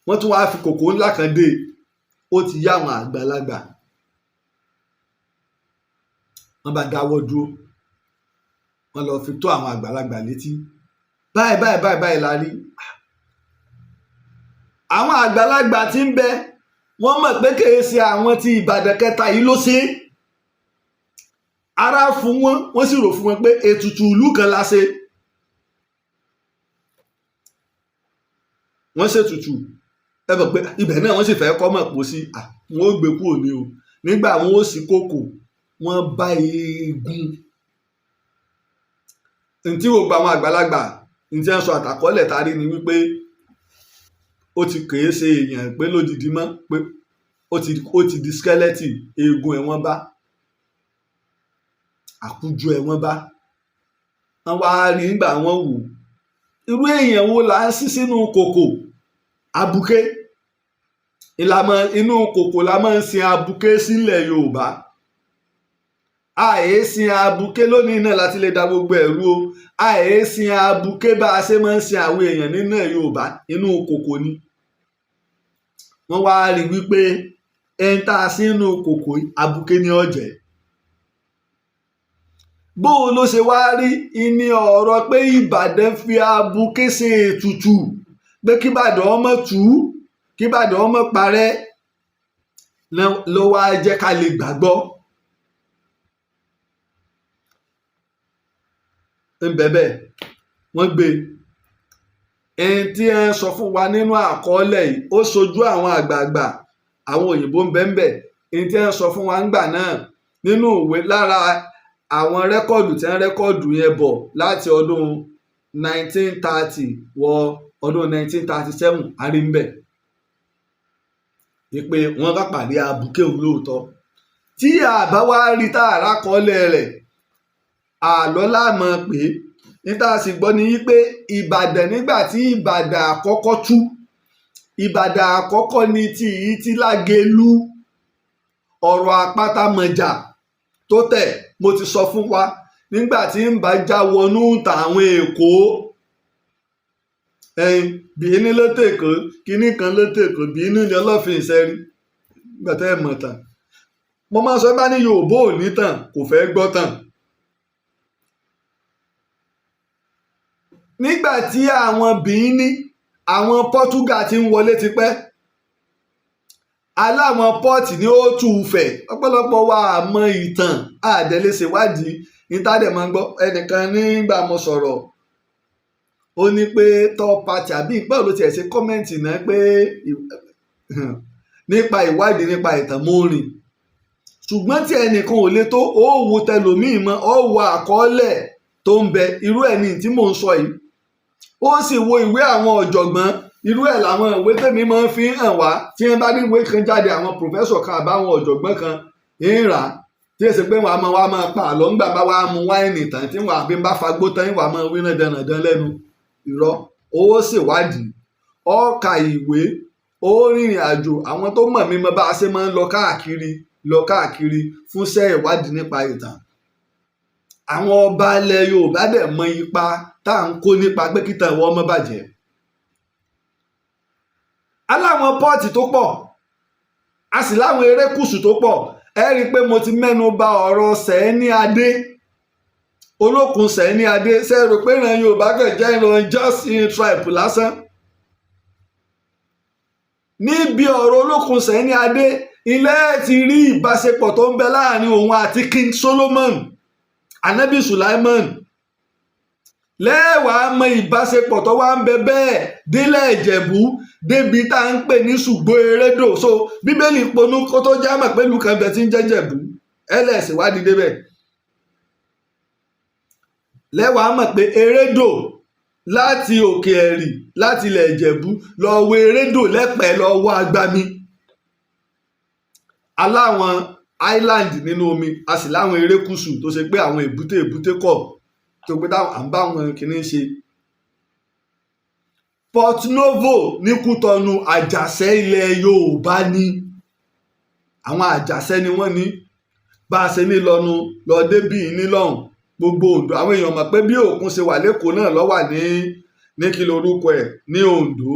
wọ́n tún wá fi kòkò ńlá kan dé. Ó ti yá àwọn àgbàlagbà. Wọ́n bá dáwọ́ dúró, wọ́n lọ fi tó àwọn àgbàlagbà létí. Báyìí la rí. Àwọn àgbàlagbà tí ń bẹ, wọ́n mọ̀ pé kìí ṣe àwọn ti Ìbàdàn kẹta yìí ló ṣe. Ara fún wọn, wọ́n sì rò fún wọn pé ètùtù ìlú kan la ṣe. Wọ́n ṣètùtù, ẹ mọ̀ pé ibẹ̀ náà wọ́n sì fẹ́ kọ́ Mọ̀pó sí. Wọ́n ó gbé kúrò ní o. Nígbà wọn ó sì kòkò, wọ́n bá eégún. Ntí gbogbo àwọn àgbàlagbà ntí wọ́n sọ àtàkọ́lẹ̀ tarí ni wípé ó ti kèé ṣe èèyàn pé lódìdí mọ́ pé ó ti di skeleton, eegun ẹ̀ wọ́n bá, àkújọ ẹ̀ wọ́n bá. Wọ́n wá rí nígbà wọ́n wò irú èèyàn wo là ń sí sínú kòkò abuké. Inú kòkò la máa ń sin abuké sílẹ̀ Yorùbá. Àìsìn abuké lónìí náà láti lè da gbogbo ẹ̀rú o. Àìsìn abuké bá a ṣe máa ń sin àwọn èèyàn nínú Yorùbá inú kòkò ni. Wọ́n wá rí wípé ẹni tá a sí inú kòkò abuké ní ọ̀jẹ̀. Bó ló ṣe wá rí ìní ọ̀rọ̀ pé Ìbàdàn fi abuké ṣe ètùtù pé kí Ìbàdàn ọmọ tú, kí Ìbàdàn ọmọ parẹ́ ló wá jẹ́ ká lè gbàgbọ́. Bẹ́ẹ̀ wọ́n gbé ẹni tí ẹ ń sọ fún wa nínú àkọọ́lẹ̀ yìí ó ṣojú àwọn àgbààgbà àwọn òyìnbó ń bẹ́ẹ̀ ẹni tí ẹ ń sọ fún wa ńgbà náà nínú ìwé lára àwọn rẹ́kọ̀dù tí wọ́n rẹ́kọ̀dù yẹn bọ̀ láti ọdún 1930 wọ ọdún 1937 àrímbẹ̀ wípé wọ́n bá pàdé abuké òun lóòótọ́. Tí àbá wá rí tààrà kọ́lẹ̀ rẹ̀ àlọ́ láàmọ́ pé níta sì gbọ́ ni wípé Ìbàdàn nígbà tí Ìbàdàn àkọ́kọ́ tú, Ìbàdàn àkọ́kọ́ ni ti yìí tí Lágelú ọ̀rọ̀ àpáta mọ̀jà tó tẹ̀. Mo ti sọ fún wa nígbà tí ń bá já wọnú ìtàn àwọn Èkó Bìíní ló tèkó kínní kan ló tèkó Bìíní ni Ọlọ́fin Ìṣẹ́rí gbẹ̀tẹ́ ẹ̀ mọ̀ tàn. Mo máa sọ bá ní Yorùbá ò ní tàn kò fẹ́ gbọ́ tàn. Nígbà tí àwọn Bìíní àwọn Pọ́túgà ti ń wọlé tipẹ́ aláwọn pọ́ọ̀tì ni ó tù ú fẹ̀ ọ̀pọ̀lọpọ̀ wa àmọ́ ìtàn àdẹ́lé ṣèwádìí ìtàdẹ̀ máa ń gbọ́. Ẹnìkan nígbà mo sọ̀rọ̀ ó ní pé tọ́ pàtì àbí ìpẹ́ ló tiẹ̀ ṣe kọ́mẹ́ǹtì náà pé nípa ìwádìí nípa ìtàn mo rìn ṣùgbọ́n tí ẹnìkan ò lè tó ó wo tẹlòmíì mọ́ ó wo àkọọ́lẹ̀ tó ń bẹ irú ẹ̀ ní tí mò ń sọ yìí ó sì wo ìwé àwọn ọ̀jọ̀gbọ́n irú ẹ̀ làwọn ìwé tèmi máa ń fi hàn wá tí wọ́n bá ní ìwé kan jáde àwọn pòfẹ́sọ̀ kan àbáwọn ọ̀jọ̀gbọ́n kan ń rà á tí èsì pé wọ́n á máa pa àlọ́ ńgbà bá wàá mu wáìnì tán tí wọ́n àbí bá fagbó tán wàá máa wí náà dandan lẹ́nu irọ́ owó ṣèwádìí ó ka ìwé ó rìnrìn àjò àwọn tó mọ̀ mímọ́ bá a ṣe máa ń lọ káàkiri fúnṣẹ́ ìwádìí nípa ìtàn. Àwọn ọba ilẹ̀ Yorùbá dẹ̀ mọ ipa tá à ń kó nípa pé kíntàn ìwọ ọmọ bàjẹ́. Aláwọn pọ́ọ̀tì tó pọ̀ a sì láwọn erékùṣù tó pọ̀ ẹ rí i pé mo ti mẹ́nu bà ọ̀rọ̀ Sẹ̀ẹ́ní Adé Olókun Sẹ̀ẹ́ní Adé ṣe rò pé ìran Yorùbá kàn jẹ́ ìran just in tribe lásán. Níbi ọ̀rọ̀ Olókun Sẹ̀ẹ́ní Adé ilé ti rí ìbáṣepọ̀ tó ń bẹ láàrin òun àti King Solomon Anabi Sulaiman lẹ́wàá mọ ìbáṣepọ̀ tó wá ń bẹ bẹ́ẹ̀ délẹ̀ Ìjẹ̀bú débi tá à ń pè ní Ṣùgbó Erédò. So Bíbélì ponú kó tó já mọ̀ pẹ̀lú kan bẹ tí ń jẹ́ Jẹ̀bú ẹlẹ́sìn wádìí débẹ̀ lẹ́wàá mọ̀ pé Erédò láti òkè ẹ̀rì láti ilẹ̀ Ìjẹ̀bú lọ wo Erédò lẹ́pẹ̀ẹ́ lọ wọ Agbami. Aláwọn island nínú omi a sì láwọn erékùṣù tó ṣe pé àwọn èbúté kọ̀ tó pé táwọn à ń bá wọn kìíní ṣe. Port Novo ní Kútọnu àjàṣẹ́ ilẹ̀ Yorùbá ní àwọn àjàṣẹ́ ni wọ́n ní bá a ṣe ní lọ́nu lọ débì nílọ́hùn gbogbo Oǹdó àwọn èèyàn mọ̀ pé bí òkun ṣe wà lẹ́kọ̀ọ́ náà ló wà ní kí lorúkọ ẹ̀ ní Oǹdó.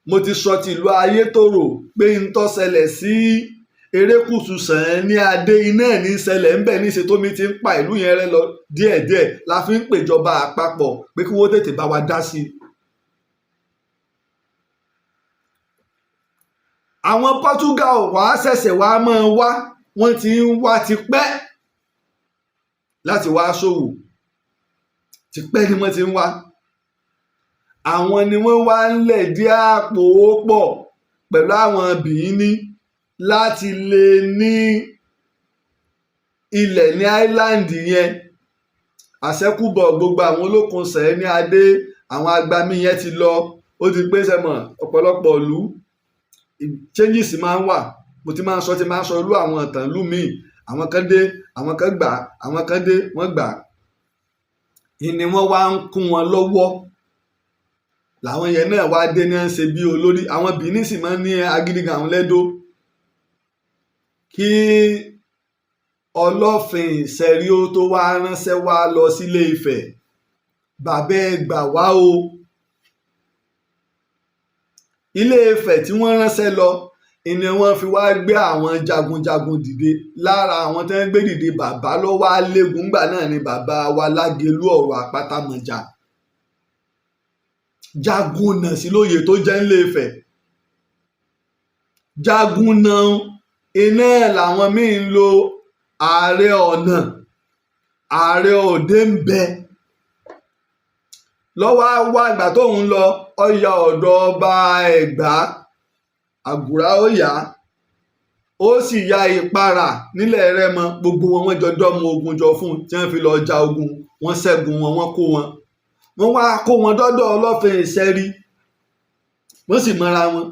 Mo ti sọ tìlú Ayétòrò pé ń tó ṣẹlẹ̀ sí erékùṣù Sẹ̀ẹ́ní Adé iná ẹ̀ ní ṣẹlẹ̀ ń bẹ̀ níṣe tómi ti ń pa ìlú yẹn rẹ́ lọ díẹ̀díẹ̀ la fi ń pèjọba àpapọ̀ pé kí wọ́n tètè bá wa dá sí i. Àwọn Portugal wá ṣẹ̀ṣẹ̀ wá máa wá wọ́n ti ń wá tipẹ́ láti wá ṣòwò tipẹ́ ni wọ́n ti ń wá. Àwọn ni wọ́n wá ń lẹ̀ dí àpò pọ̀ pẹ̀lú àwọn Bìíní láti lè ní ilẹ̀ ní island yẹn àṣẹ́kùbọ̀ gbogbo àwọn Olókun Sẹ̀ẹ́ní Adé àwọn Agbami yẹn ti lọ ó ti pé sẹ́mọ̀ ọ̀pọ̀lọpọ̀ ìlú changes máa ń wà. Mo ti máa ń sọ irú àwọn ìtàn ìlú míì, àwọn kan dé àwọn kan gbà àwọn kan dé wọ́n gbà ìní wọ́n wá ń kún wọn lọ́wọ́ làwọn yẹn náà wá dé ní ṣe bí olórí. Àwọn Benin sì máa ń ní agídí gan àwọn lẹ́dọ̀ kí Ọlọ́fin Ìṣẹ̀rí ó tó wá ránṣẹ́ wá lọ sílé Ifẹ̀, bàbá ẹ gbà wá o. Ilé Ifẹ̀ tí wọ́n ránṣẹ́ lọ ìní wọ́n fi wá gbé àwọn jagunjagun dìde. Lára àwọn tí wọ́n gbé dìde bàbá ló wá léegun ńgbà náà ni bàbá wa Lágelú ọ̀rọ̀ Àpátámọjà. Jagunà sí lóye tó jẹ́ ńlé Ifẹ̀. Jagunà iná làwọn míì ń lo Ààrẹ ọ̀nà, Ààrẹ òde ń bẹ. Lọ́wọ́ wá ìgbà tóun lọ ọya ọ̀dọ̀ ọba Ẹ̀gbá, àgùrá ó yá, ó sì ya ìpara nílẹ̀ Rẹ́mọ. Gbogbo wọn jọ dọ́mọ ogun jọ fún un tí wọ́n fi lọ ja ogun. Wọ́n ṣẹ́gun wọn, wọ́n kó wọn. Wọ́n wá kó wọn dọ́dọ̀ Ọlọ́fin Ìṣẹ̀rí, wọ́n sì mọ́ra wọn.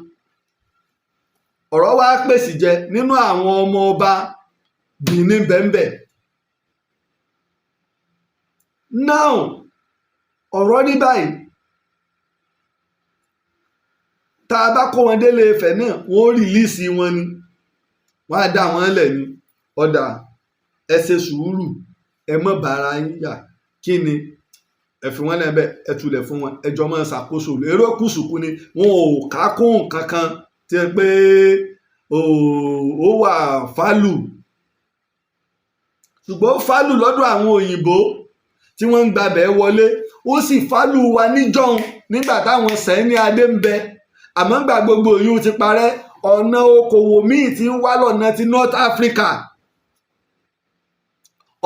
Ọ̀rọ̀ wá pèsè jẹ nínú àwọn ọmọ ọba Benin bẹ́ńbẹ́. Now ọ̀rọ̀ ní báyìí, tá a bá kó wọn délé Ifẹ̀ náà wọ́n ó rìlíìsì wọn ni, wọ́n á dá wọn lẹ̀ ní ọ̀dà. Ẹ ṣe sùúrù, ẹ mọ́ bára yín jà, kí ni ẹ fi wọ́n lẹ́bẹ̀, ẹ tulẹ̀ fún wọn, ẹjọ́ máa ṣàkóso èrò kùsùkù ni. Wọn ò kákún kankan tí ẹ pé ó wà fálù, ṣùgbọ́n fálù lọ́dọ̀ àwọn òyìnbó tí wọ́n ń gbabẹ̀ wọlé. Ó sì fálù wa níjọ́un nígbà táwọn Sẹ́ni Adé ń bẹ. Àmọ́ gbà gbogbo yìí ti parẹ́, ọ̀nà okòwò míì ti ń wá lọ́nà ti North Africa.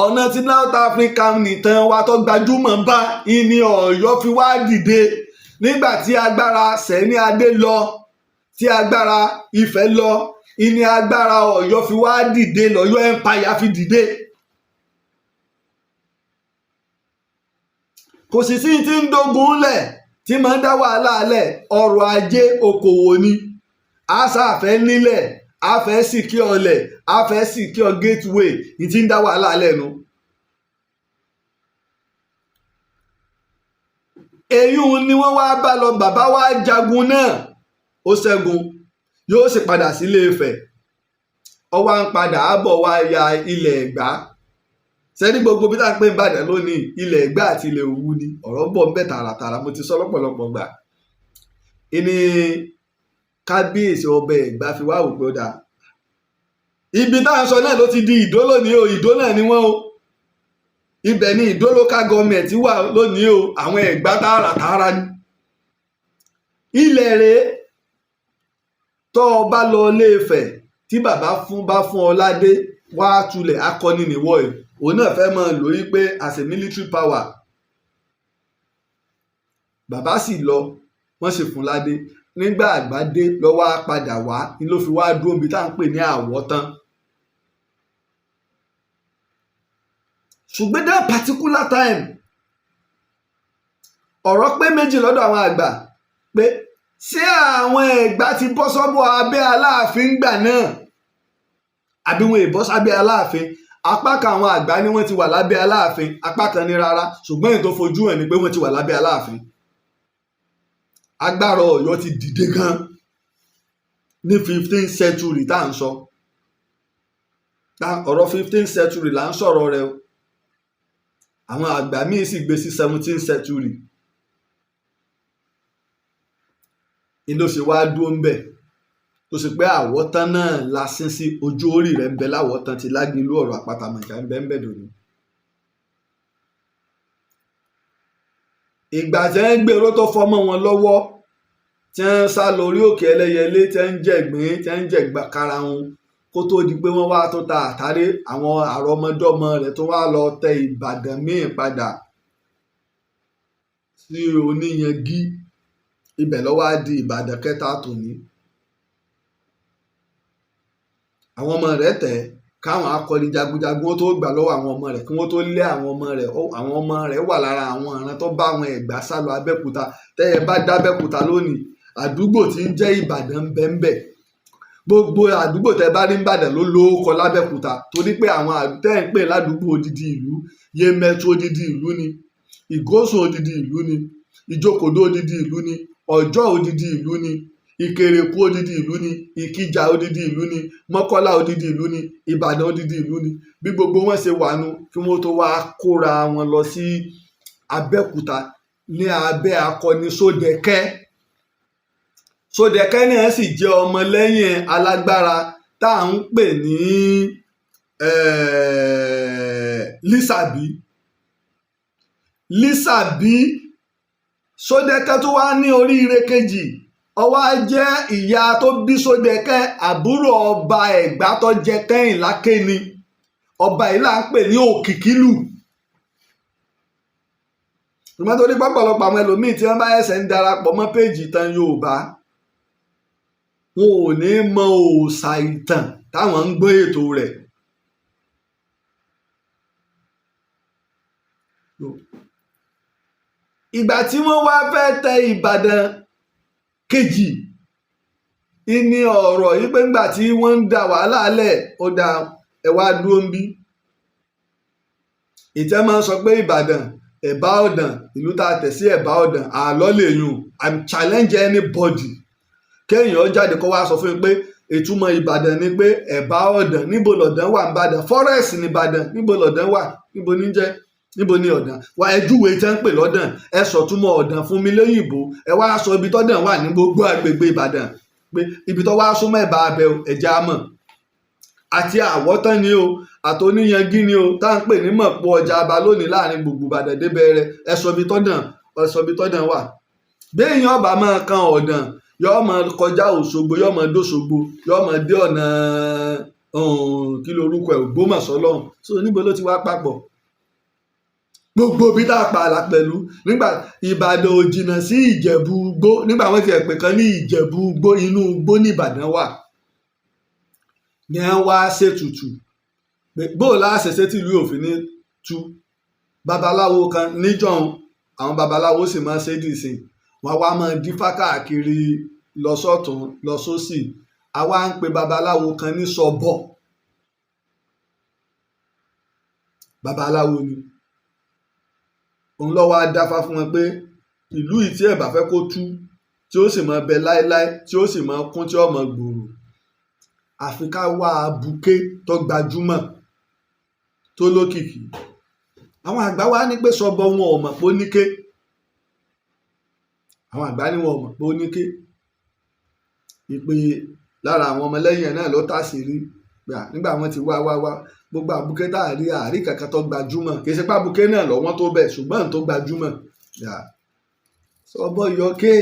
Ọ̀nà ti North Africa nìtàn wa tó gbajúmọ̀ bá ìní Ọ̀yọ́ fi wá dìde nígbà tí agbára Sẹ́ni Adé lọ, tí agbára Ifẹ̀ lọ, ìní agbára Ọ̀yọ́ fi wá dìde, l'Ọ̀yọ́ Empire fi dìde. Kò sì sí tí ń dógun lẹ̀ tí máa ń dá wàhálà lẹ̀. Ọrọ̀ ajé okòwò ni. A sáfẹ́ nílẹ̀, a fẹ́ secure ọlẹ̀, a fẹ́ secure gateway, ní tí ń dá wàhálà lẹ́nu. Èyún ni wọ́n wá bá lọ. Bàbá wa jagun náà, ó ṣẹ́gun, yóò sì padà sílé Ifẹ̀. Ó wá ń padà àbọ̀ wá ya ilẹ̀ Ẹ̀gbá. Sẹ́ni gbogbo bí táà ń pè ń Ìbàdàn lónìí, ilẹ̀ Ẹ̀gbá àti ilẹ̀ Òwu ni. Ọ̀rọ̀ bọ̀ ń bẹ̀ tààràtààrà, mo ti sọ lọ́pọ̀lọpọ̀ gbà. Ìní kábíyèsí ọba Ẹ̀gbá fi wá òpin ọ̀dà. Ibi táà ń sọ náà ló ti di Ìdó lónìí o. Ìdó náà ni wọ́n o. Ibẹ̀ ni Ìdó local government wà lónìí o. Àwọn Ẹ̀gbá tààràtààrà ni. Ilẹ̀ rèé tó o bá lọ Ilé Ifẹ̀ tí bàbá bá fún ọ ládé, wá tulẹ̀ akọni nìwọ ẹ̀. Òun náà fẹ́ máa lò yí pé as a military power. Bàbá sì lọ, wọ́n sì fún ládé. Nígbà àgbà dé lọ́wọ́ á padà wá, ni ló fi wá dúró níbi tá à ń pè ní Àwọ̀tán. Ṣùgbọ́n that particular time, ọ̀rọ̀ pé méjì lọ́dọ̀ àwọn àgbà pé ṣé àwọn Ẹ̀gbá ti bọ́ sọ́bọ̀ abẹ́ Aláàfin gbà náà àbí wọn ì bọ́ sábẹ́ Aláàfin. Apá kan àwọn àgbà ni wọ́n ti wà lábẹ́ Aláàfin, apá kan ní rárá. Ṣùgbọ́n èyí tó fojú hàn ni pé wọ́n ti wà lábẹ́ Aláàfin. Agbára Ọ̀yọ́ ti dìde gan ní 15th century tá à ń sọ. Ọ̀rọ̀ 15th century là ń sọ̀rọ̀ rẹ̀ o. Àwọn àgbà míì sì gbé sí 17th century. Ìlú ṣe wá dúró ń bẹ̀ tó sì pé Àwọ̀tán náà la sín sí. Ojú orí rẹ̀ ń bẹ láwọ̀tán ti Lágelú ọ̀rọ̀ Àpátámọjà ń bẹ ń bẹ̀ dòní. Ìgbà tí wọ́n ń gbèrò tó fọmọ wọn lọ́wọ́, tí wọ́n sá lórí òkè Ẹlẹ́yẹlé, tí wọ́n ń jẹ̀gbín, tí wọ́n ń jẹ̀gbà karahun, kó tó di pé wọ́n wá tó ta àtàrí. Àwọn àrọ́mọdọ́mọ rẹ̀ tó wá lọ tẹ Ìbàdàn míì padà sí Oníyangí. Ibẹ̀ ló wá di Ìbàdàn kẹta tòní. Àwọn ọmọ rẹ̀ tẹ̀ káwọn akọni jagunjagun tó gbà lọ́wọ́ àwọn ọmọ rẹ̀ kí wọ́n tó lé àwọn ọmọ rẹ̀ wà lára àwọn ìran tó bá àwọn Ẹ̀gbá sálọ Abẹ́òkúta. tẹ́ ẹ bá dábẹ́òkúta lónìí àdúgbò tí ń jẹ́ Ìbàdàn bẹ́ńbẹ́ gbogbo àdúgbò tẹ́ bá rí Ìbàdàn ló lórúkọ l'Abẹ́òkúta torí pé àwọn tẹ́ ń pè ládùúgbò odidi ìlú Yemẹtu odidi ìlú ni Ìgòsùn odidi ìlú ni Ìjókòdó odidi ìlú ni Ọ̀jọ́ odidi ìlú ni Ìkèrèkú odidi ìlú ni Ìkìjà odidi ìlú ni Mọ́kọ́lá odidi ìlú ni Ìbàdàn odidi ìlú ni bí gbogbo wọn ṣe wà nù kí wọ́n tó wá kóra wọn lọ sí Abẹ́òkúta ní abẹ́ akọni Sódẹ̀kẹ́ náà sì jẹ́ ọmọlẹ́yìn alágbára tá à ń pè ní Lísàbí Sódẹ̀kẹ́ tó wá ní oríire kejì ó wá jẹ́ ìyá tó bí Sódẹ̀kẹ́ àbúrò ọba Ẹ̀gbá tó jẹ Kẹ́hìnlá Kéni ọba yìí là ń pè ní Òkìkílù. ṣùgbọ́n torí pọ̀pọ̀lọpọ̀ àwọn ẹlòmíì tí wọ́n bá ẹsẹ̀ ń darapọ̀ mọ́ péèjì Ìtàn Yorùbá wọn ò ní mọ òòṣà ìtàn táwọn ń gbé ètò rẹ̀. ìgbà tí wọ́n wá fẹ́ tẹ Ìbàdàn kejì ní ọ̀rọ̀ yìí pé ńgbà tí wọ́n ń da wàhálà lẹ̀ ó da ẹ̀wà dúró ń bí. ìtẹ́ máa ń sọ pé Ìbàdàn Ẹ̀bá Ọ̀dàn ìlú tá a tẹ̀ sí Ẹ̀bá Ọ̀dàn àlọ́ lè yùn I'm challenge anybody kéèyàn jáde kó wá sọ fún mi pé ìtumọ̀ Ìbàdàn ni pé Ẹ̀bá Ọ̀dàn níbo lọ̀dàn wà ń bàdàn forest ní Ìbàdàn níbo lọ̀dàn wà níbo ní jẹ́ níbo ni ọ̀dàn wà ẹ júwe tẹ́ ń pè lọ́dàn ẹ sọ̀túnmọ̀ ọ̀dàn fún mi lóyìnbó ẹ wá sọ ibi tọ́dàn wà ní gbogbo agbègbè Ìbàdàn pé ibi tó wá súnmọ́ Ẹ̀bá abẹ ẹ̀já mọ̀ àti àwọ̀tán ni o àtòníyangí ni o tá à ń pè ní mọ̀pọ̀ ọjà aba lónìí láàrin gbogbo Ìbàdàn débẹ̀rẹ̀ ẹ sọ ibi tọ́dàn wà. béèyàn ọba máa kan ọ̀dàn yóò máa kọjá Òṣogbo yóò máa dóṣogbo yóò máa dé ọ̀nà kí lorúkọ ẹ̀ Ògbómọ̀ṣọ́ lọ́hùn so níbo ló ti wá papọ̀ gbogbo bí tá a pa àlà pẹ̀lú nígbà Ìbàdàn ò jìnnà sí Ìjẹ̀bú Igbó nígbà wọn ti ẹ̀ pè kan ní Ìjẹ̀bú Igbó inú igbó ní Ìbàdàn wà ní ẹ wá ṣètùtù bóò láṣẹṣẹ tí ìlú òfin ní tú babaláwo kan níjọ́un àwọn babaláwo sì máa ṣe dìsìn wọn wá máa dífá káàkiri lọ sọ́tún lọ sósì àwa ń pe babaláwo kan ní Sọ̀bọ̀ babaláwo ni òun ló wá dáfá fún wọn pé ìlú yìí tí ẹ bá fẹ́ kó tú tí ó sì máa bẹ láéláé tí ó sì máa kún tí ó máa gbòòrò àfi ká wá abuké tó gbajúmọ̀ tó lókìkí àwọn àgbà wa ní pé Sọ̀bọ̀ wọn ò mọ̀ pé ó níké àwọn àgbà ní wọn ò mọ̀ pé ó níké ìpè lára àwọn ọmọlẹ́yìn ẹ̀ náà ló tàṣírí nígbà wọn ti wá gbogbo àbúké tá a rí àárí kankan tó gbajúmọ̀ kì í ṣe pé àbúké náà lọ́wọ́n tó bẹ̀ ṣùgbọ́n tó gbajúmọ̀ Sọ̀bọ̀ yọké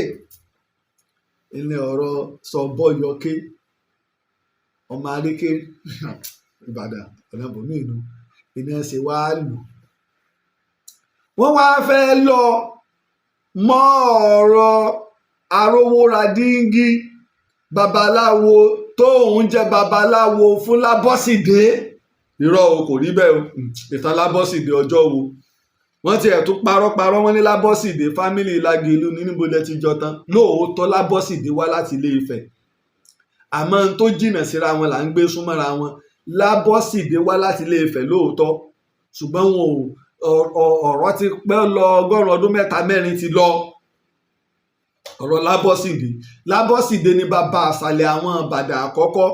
ilé ọ̀rọ̀ Sọ̀bọ̀ yọké ọmọ aréké Ìbàdàn ọ̀nà bòmí ìlú iná ṣe wá lù wọ́n wá fẹ́ lọ mọ́ ọ̀rọ̀ arówóra díngí babaláwo tóun jẹ́ babaláwo fún Lábọ́sìdé irọ́ o kò rí bẹ́ẹ̀ o ìtàn Lábọ́sìdé ọjọ́ wo wọ́n ti ẹ̀ tún parọ́ wọn ní Lábọ́sìdé fámìlì Lágẹ̀lú ní níbo lẹ ti jọ tán lóòótọ́ Lábọ́sìdé wá láti Ilé Ifẹ̀ àmọ́ n tó jìnnà síra wọn là ń gbé súnmọ́ra wọn Lábọ́sìdé wá láti Ilé Ifẹ̀ lóòótọ́ ṣùgbọ́n wọn ọ̀rọ̀ ti pẹ́ lọ 100 ọdún 3-4 ti lọ ọ̀rọ̀ Lábọ́sìdé ni bàbá àṣàlẹ̀ àwọn Ìbàdàn àkọ́kọ́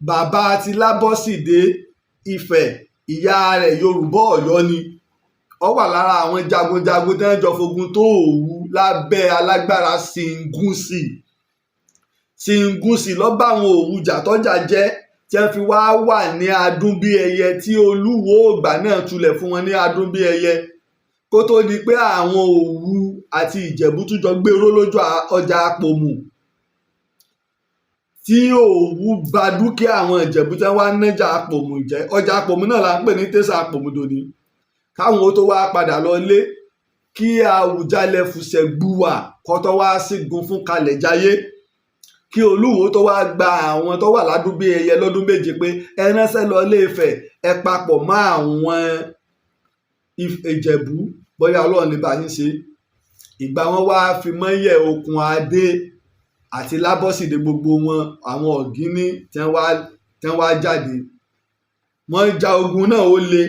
bàbá ti Lábọ́sìdé Ifẹ̀ ìyá rẹ̀ Yorùbá Ọ̀yọ́ ni ó wà lára àwọn jagunjagun tí wọ́n jọ fogun tó Òwu lábẹ́ alágbára Ṣìngúsì ló bá àwọn Òwu jà tọ́jà jẹ́ tí wọ́n fi wá wà ní Adúnbíẹyẹ tí Olúwo ògbà náà tulẹ̀ fún wọn ní Adúnbíẹyẹ kó tó di pé àwọn Òwu àti Ìjẹ̀bú tún jọ gbéró lójú ọjà Àpòmù tí Òwu bà dúkìá àwọn Ìjẹ̀bú tí wọ́n wá nájà Àpòmù jẹ́ ọjà Àpòmù náà là ń pè ní tẹ̀sán Àpòmù dòní káwọn ó tó wá padà lọ lé kí Àwùjalẹ̀ fùsẹ̀ gbúwà kó tó wá sígun fún Kalẹ̀ Jayé kí Olúwo tó wá gba àwọn tó wà ládùúgbò ẹyẹ lọ́dún méje pé ẹ ránṣẹ́ lọ Ilé-Ifẹ̀ ẹ papọ̀ mọ́ àwọn Ìjẹ̀bú bóyá Ọlọ́run lè bá yín ṣe. Ìgbà wọn wá fi mọ́yẹ̀ okùn adé àti lábọ́sídé gbogbo wọn àwọn ọ̀gíní tí wọ́n wá jáde. Wọ́n ja ogun náà ó le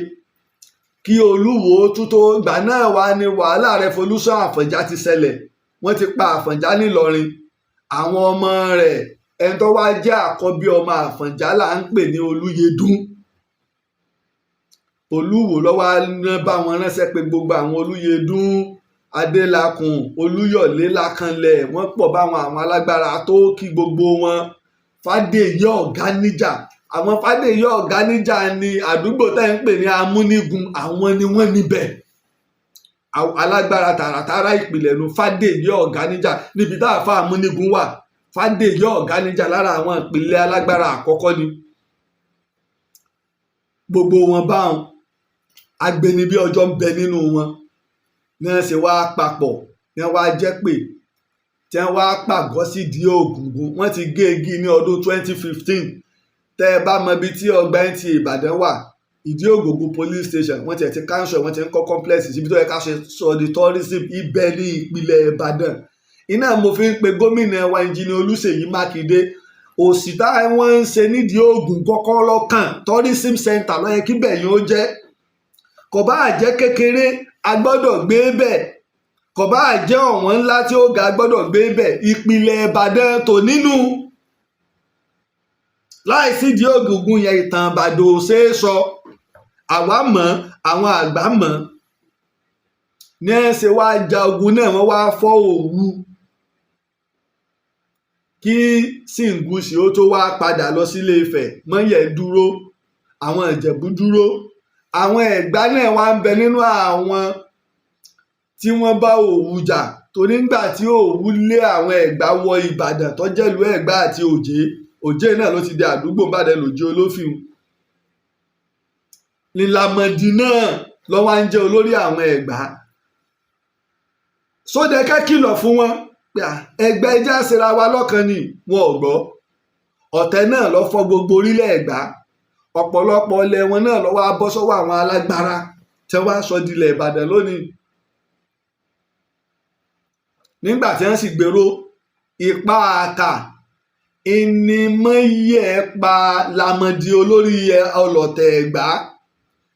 kí Olúwo tún tó ìgbà náà wá ní wàhálà Revolution Àfọ̀njá ti ṣẹlẹ̀. Wọ́n ti pa Àfọ̀njá nílọrin. Àwọn ọmọ rẹ̀ ẹni tó wá jẹ́ àkọ́bí ọmọ Àfọ̀njá là ń pè ní Olúyẹdùn. Olúwo ló wá bá wọn ránṣẹ́ pé gbogbo àwọn Olúyẹdùn, Adélakùn, Olúyọ̀lé, Lákànlẹ̀ wọ́n pọ̀ báwọn àwọn alágbára tó kí gbogbo wọn. Fádèyí Ọ̀gáníjà, àwọn Fádèyí Ọ̀gáníjà ní àdúgbò tá ń pè ní Amúnigun, àwọn ni wọ́n níbẹ̀. Alágbára tààràtàrà ìpìlẹ̀ nu Fádèyí Ọ̀gáníjà níbi tá àfa Amúnigun wà. Fádèyí Ọ̀gáníjà lára àwọn ìpìlẹ̀ alágbára àkọ́kọ́ ni. Gbogbo wọn báwọn agbẹnibí ọjọ́ ń bẹ nínú wọn ní wọ́n ṣe wá papọ̀ ní wọ́n wá jẹ́ pé tí wọ́n wá pàgọ́ sí ìdí Ògùngùn. Wọ́n ti gé igi ní ọdún 2015. Tẹ́ ẹ bá mọ ibi tí ọgbà NTA Ìbàdàn wà, ìdí Ògùngùn police station wọ́n ti ẹ̀ ti council wọ́n ti ń kọ́ complex síbi tó yẹ ká ṣe sọ di tourism ibẹ̀ ní ìpínlẹ̀ Ìbàdàn. Iná mo fi ń pe gómìnà wa Engineer Olúṣèyí Mákindé òsì táwọn ń ṣe nídìí Ògùn kọ́kọ́ lọ́kàn tourism center ló yẹ kí bẹ̀yìn ó jẹ́. Kò bá jẹ́ kékeré a gbọ́dọ̀ gbé bẹ̀, kò bá jẹ́ ọ̀wọ́n ńlá tí ó ga gbọ́dọ̀ gbé bẹ̀. Ìpínlẹ̀ Ìbàdàn tò nínú láìsí ìdí Ògùngùn yẹn ìtàn Ìbàdàn ò ṣeé sọ. Àwa mọ̀, àwọn àgbà mọ̀. Ní ẹ ṣe wá ja ogun náà wọ́n wá fọ́ Òwu kí Ṣìngúsì ó tó wá padà lọ sí Ilé-Ifẹ̀. Mọ́yẹ̀ dúró, àwọn Ìjẹ̀bú dúró, àwọn Ẹ̀gbá náà wá ń bẹ nínú àwọn tí wọ́n bá Òwu jà torí ńgbà tí Òwu lé àwọn Ẹ̀gbá wọ Ìbàdàn tó jẹ́lú Ẹ̀gbá àti Òjé náà ló ti di àdúgbò Ìbàdàn lòjé Olófin. Lílámọ̀dí náà ló wá ń jẹ́ olórí àwọn Ẹ̀gbá. Sódẹkẹ́ kìlọ̀ fún wọn pé Ẹ̀gbá ẹja ṣera wa lọ́kan ni wọn ò gbọ́. Ọ̀tẹ̀ náà ló fọ́ gbogbo orílẹ̀ Ẹ̀gbá. Ọ̀pọ̀lọpọ̀ ilẹ̀ wọn náà ló wá bọ́ sọ́wọ́ àwọn alágbára tí wọ́n wá sọ dilẹ̀ Ìbàdàn lónìí. Nígbà tí wọ́n sì gbèrò ipá àkà ìnímọ̀yẹ̀ pa Lámọ̀dí olórí ọlọ̀tẹ̀ Ẹ̀gbá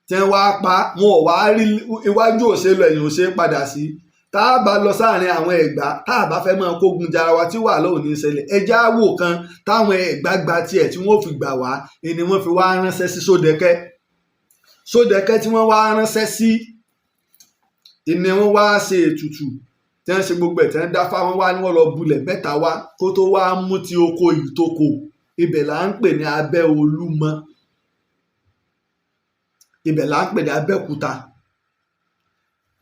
tí wọ́n wá pa wọn ò wá rí iwájú òṣèlú ẹ̀yìn òṣè padà sí. Tá a bá lọ sáàrin àwọn Ẹ̀gbá tá a bá fẹ́ máa kógun jara wa tí wàhálà ò ní ṣẹlẹ̀ ẹjẹ́ àwò kan táwọn Ẹ̀gbá gba tiẹ̀ tí wọ́n fi gbà wá ni wọ́n fi wá ránṣẹ́ sí Sódẹkẹ́ tí wọ́n wá ránṣẹ́ sí ni wọ́n wá ṣe ètùtù tí wọ́n ṣe gbogbo ẹ̀ tí wọ́n dá fáwọn wá ní wọ́n lọ bulẹ̀ mẹ́ta wá kó tó wá mú ti oko ìtòkò. Ibẹ̀ là ń pè ní Abẹ́ Olúmọ, ibẹ̀ là ń pè ní Abẹ́òkúta.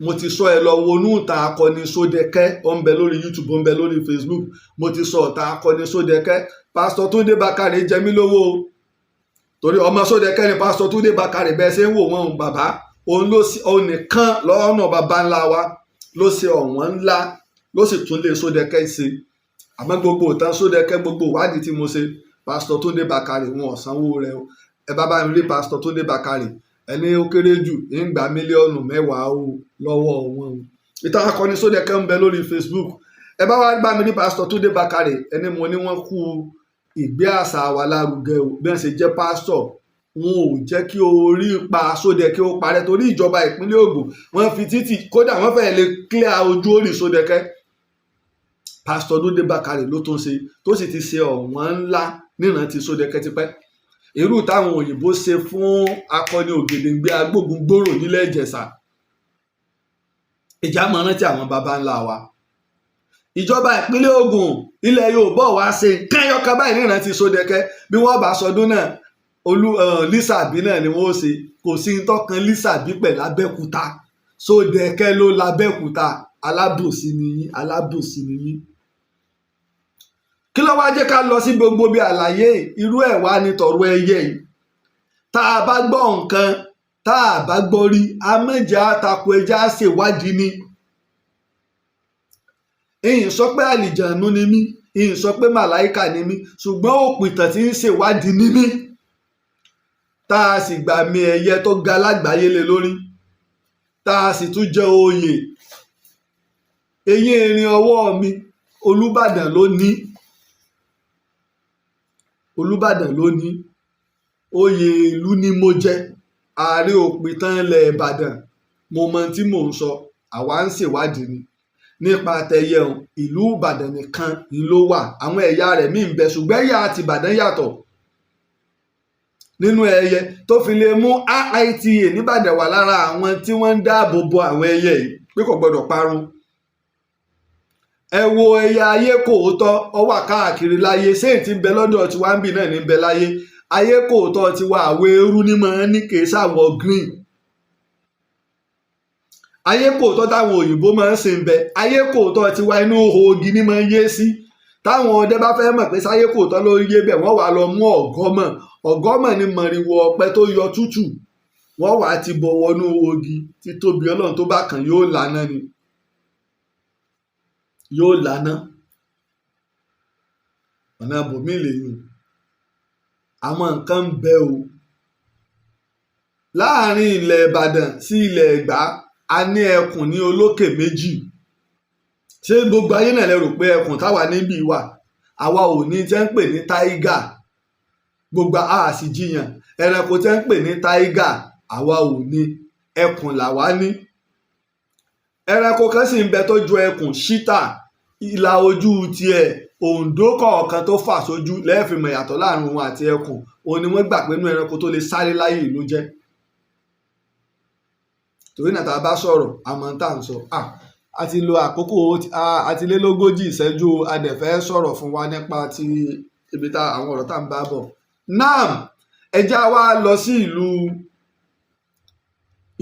Mo ti sọ ẹ lọ wọnú ìtàn akọni Sódẹkẹ́, ó ń bẹ lórí YouTube, ó ń bẹ lórí Facebook. Mo ti sọ ìtàn akọni Sódẹkẹ́. Pásítọ̀ Túndé Bákàrè jẹ mí lówó torí ọmọ Sódẹkẹ́ ni Pásítọ̀ Túndé Bákàrè bẹ́ẹ̀ ṣe ń wò wọ́n bàbá. Òun nìkan lọ́nà bàbá ńlá wa ló ṣe ọ̀wọ́n ńlá ló sì tún lé Sódẹkẹ́ ṣe. Àmọ́ gbogbo ìtàn Sódẹkẹ́ gbogbo ìwádìí tí mo ṣe Pásítọ̀ Túndé Bákàrè wọn ò sanwó rẹ̀ o. Ẹ bá mi rí Pásítọ̀ Túndé Bákàrè ẹni ó kéré jù ń gba mílíọ̀nù 10 o lọ́wọ́ wọn. Ìtàn akọni Sódẹkẹ́ ń bẹ lórí Facebook. Ẹ bá wá bá mi ní Pásítọ̀ Túndé Bákàrè ẹni mo ní wọ́n kú ìgbé àṣà wa lárugẹ o. Bí wọ́n ṣe jẹ́ pásítọ̀ wọn ò jẹ́ kí orí pa Sódẹkẹ́ ó parẹ́ torí ìjọba ìpínlẹ̀ Ògùn wọ́n fi títì kódà wọ́n fẹ́ẹ́ lè clear ojú orí Sódẹkẹ́. Pásítọ̀ Túndé Bákàrè ló tún ṣe tó sì ti ṣe ọ̀wọ́n ńlá nírántí Sódẹkẹ́ tipẹ́. Irú táwọn òyìnbó ṣe fún akọni Ògèdèngbé agbógun gbòòrò nílẹ̀ Ìjẹ̀ṣà. Ìjà máa rántí àwọn baba ńlá wa. Ìjọba ìpínlẹ̀ Ògùn ilẹ̀ Yorùbá wá ṣe nǹkan ẹyọkan báyìí nírántí Sódẹkẹ́. Bí wọ́n bá sọdún náà Lísàbí náà ni wọ́n ṣe. Kò sí tọ́kan Lísàbí pẹ̀lú Abẹ́òkúta. Sódẹkẹ́ ló l'Abẹ́òkúta. Alábòsí nìyí. Kí ló wá jẹ́ ká lọ sí gbogbo bí àlàyé irú ẹ̀ wá ní tọ̀rọ̀ ẹyẹ yìí. Tá a bá gbọ́ nǹkan tá a bá gbọ́ rí a méje àtakò ẹja ṣèwádìí ni. Èyí sọ pé àlìjànú ni mí ìyìn sọ pé màláìkà ni mí ṣùgbọ́n òpìtàn tí ń ṣèwádìí ní mí tá a sì gbà mí ẹ̀yẹ tó ga lágbàáyé lé lórí tá a sì tún jẹ oyè eyín erin ọwọ́ mi Olúbàdàn ló ní oyè ìlú ni mo jẹ Ààrẹ òpìtàn ilẹ̀ Ìbàdàn mo mọ tí mò ń sọ àwa ń ṣèwádìí ni nípa tẹyẹ ọ̀hún ìlú Ìbàdàn nìkan ni ló wà àwọn ẹ̀yà rẹ̀ míì ń bẹ ṣùgbọ́n ẹ̀yà àti Ìbàdàn yàtọ̀ nínú ẹyẹ tó fi lè mú IITA nìbàdàn wà lára àwọn tí wọ́n ń dáàbò bo àwọn ẹyẹ yìí pé kò gbọdọ̀ parun ẹ wo ẹyẹ ayé kòótọ́ ó wà káàkiri láyé ṣé ti ń bẹ lọ́dọ̀ tiwa ń bì náà ní ń bẹ láyé ayé kòótọ́ tiwa àwọ̀ eérú ní máa ń ní kèé sàwọ̀ green ayé kòótọ́ táwọn òyìnbó máa ń sìn bẹ ayé kòótọ́ tiwa inú òògì ní máa ń yé sí táwọn ọdẹ bá fẹ́ mọ̀ pé sáyé kòótọ́ ló yé bẹ̀ wọ́n wà lọ mú ọ̀gọ́mọ̀ ní mọ̀rìwò ọ̀pẹ tó yọ tútù wọ́n wà á ti bọ̀ wọnú òògì títóbi Ọlọ́run tó bá kàn yóò lànà ni yóò lànà ọ̀nà àbòmí lèyìn àwọn nǹkan ń bẹ o láàrin ilẹ̀ Ìbàdàn sí ilẹ̀ Ẹ̀gbá a ní ẹkùn ní olókè méjì ṣé gbogbo ayé náà lè rò pé ẹkùn táwa níbí wà àwa ò ní tẹ́ ń pè ní táígà gbogbo a sì jiyàn ẹranko tẹ́ ń pè ní táígà àwa ò ní ẹkùn làwa ní ẹranko kan sì ń bẹ tó ju ẹkùn ṣítà ìlà ojú tiẹ̀ òǹdó kọ̀ọ̀kan tó fà sójú lẹ́ẹ̀fìmọ̀ ìyàtọ̀ láàrin òun àti ẹkùn òun ni wọ́n gbà pé inú ẹranko tó lè sáré láyé ìlú jẹ́ torí náà tá a bá sọ̀rọ̀ àmọ́ tá à ń sọ a ti lo àkókò àti lé lógójì ìṣẹ́jú adẹ̀fẹ́ sọ̀rọ̀ fún wa nípa ti ibi tá àwọn ọ̀rọ̀ tá à ń bá bọ̀ náà ẹjá wa lọ sí ìlú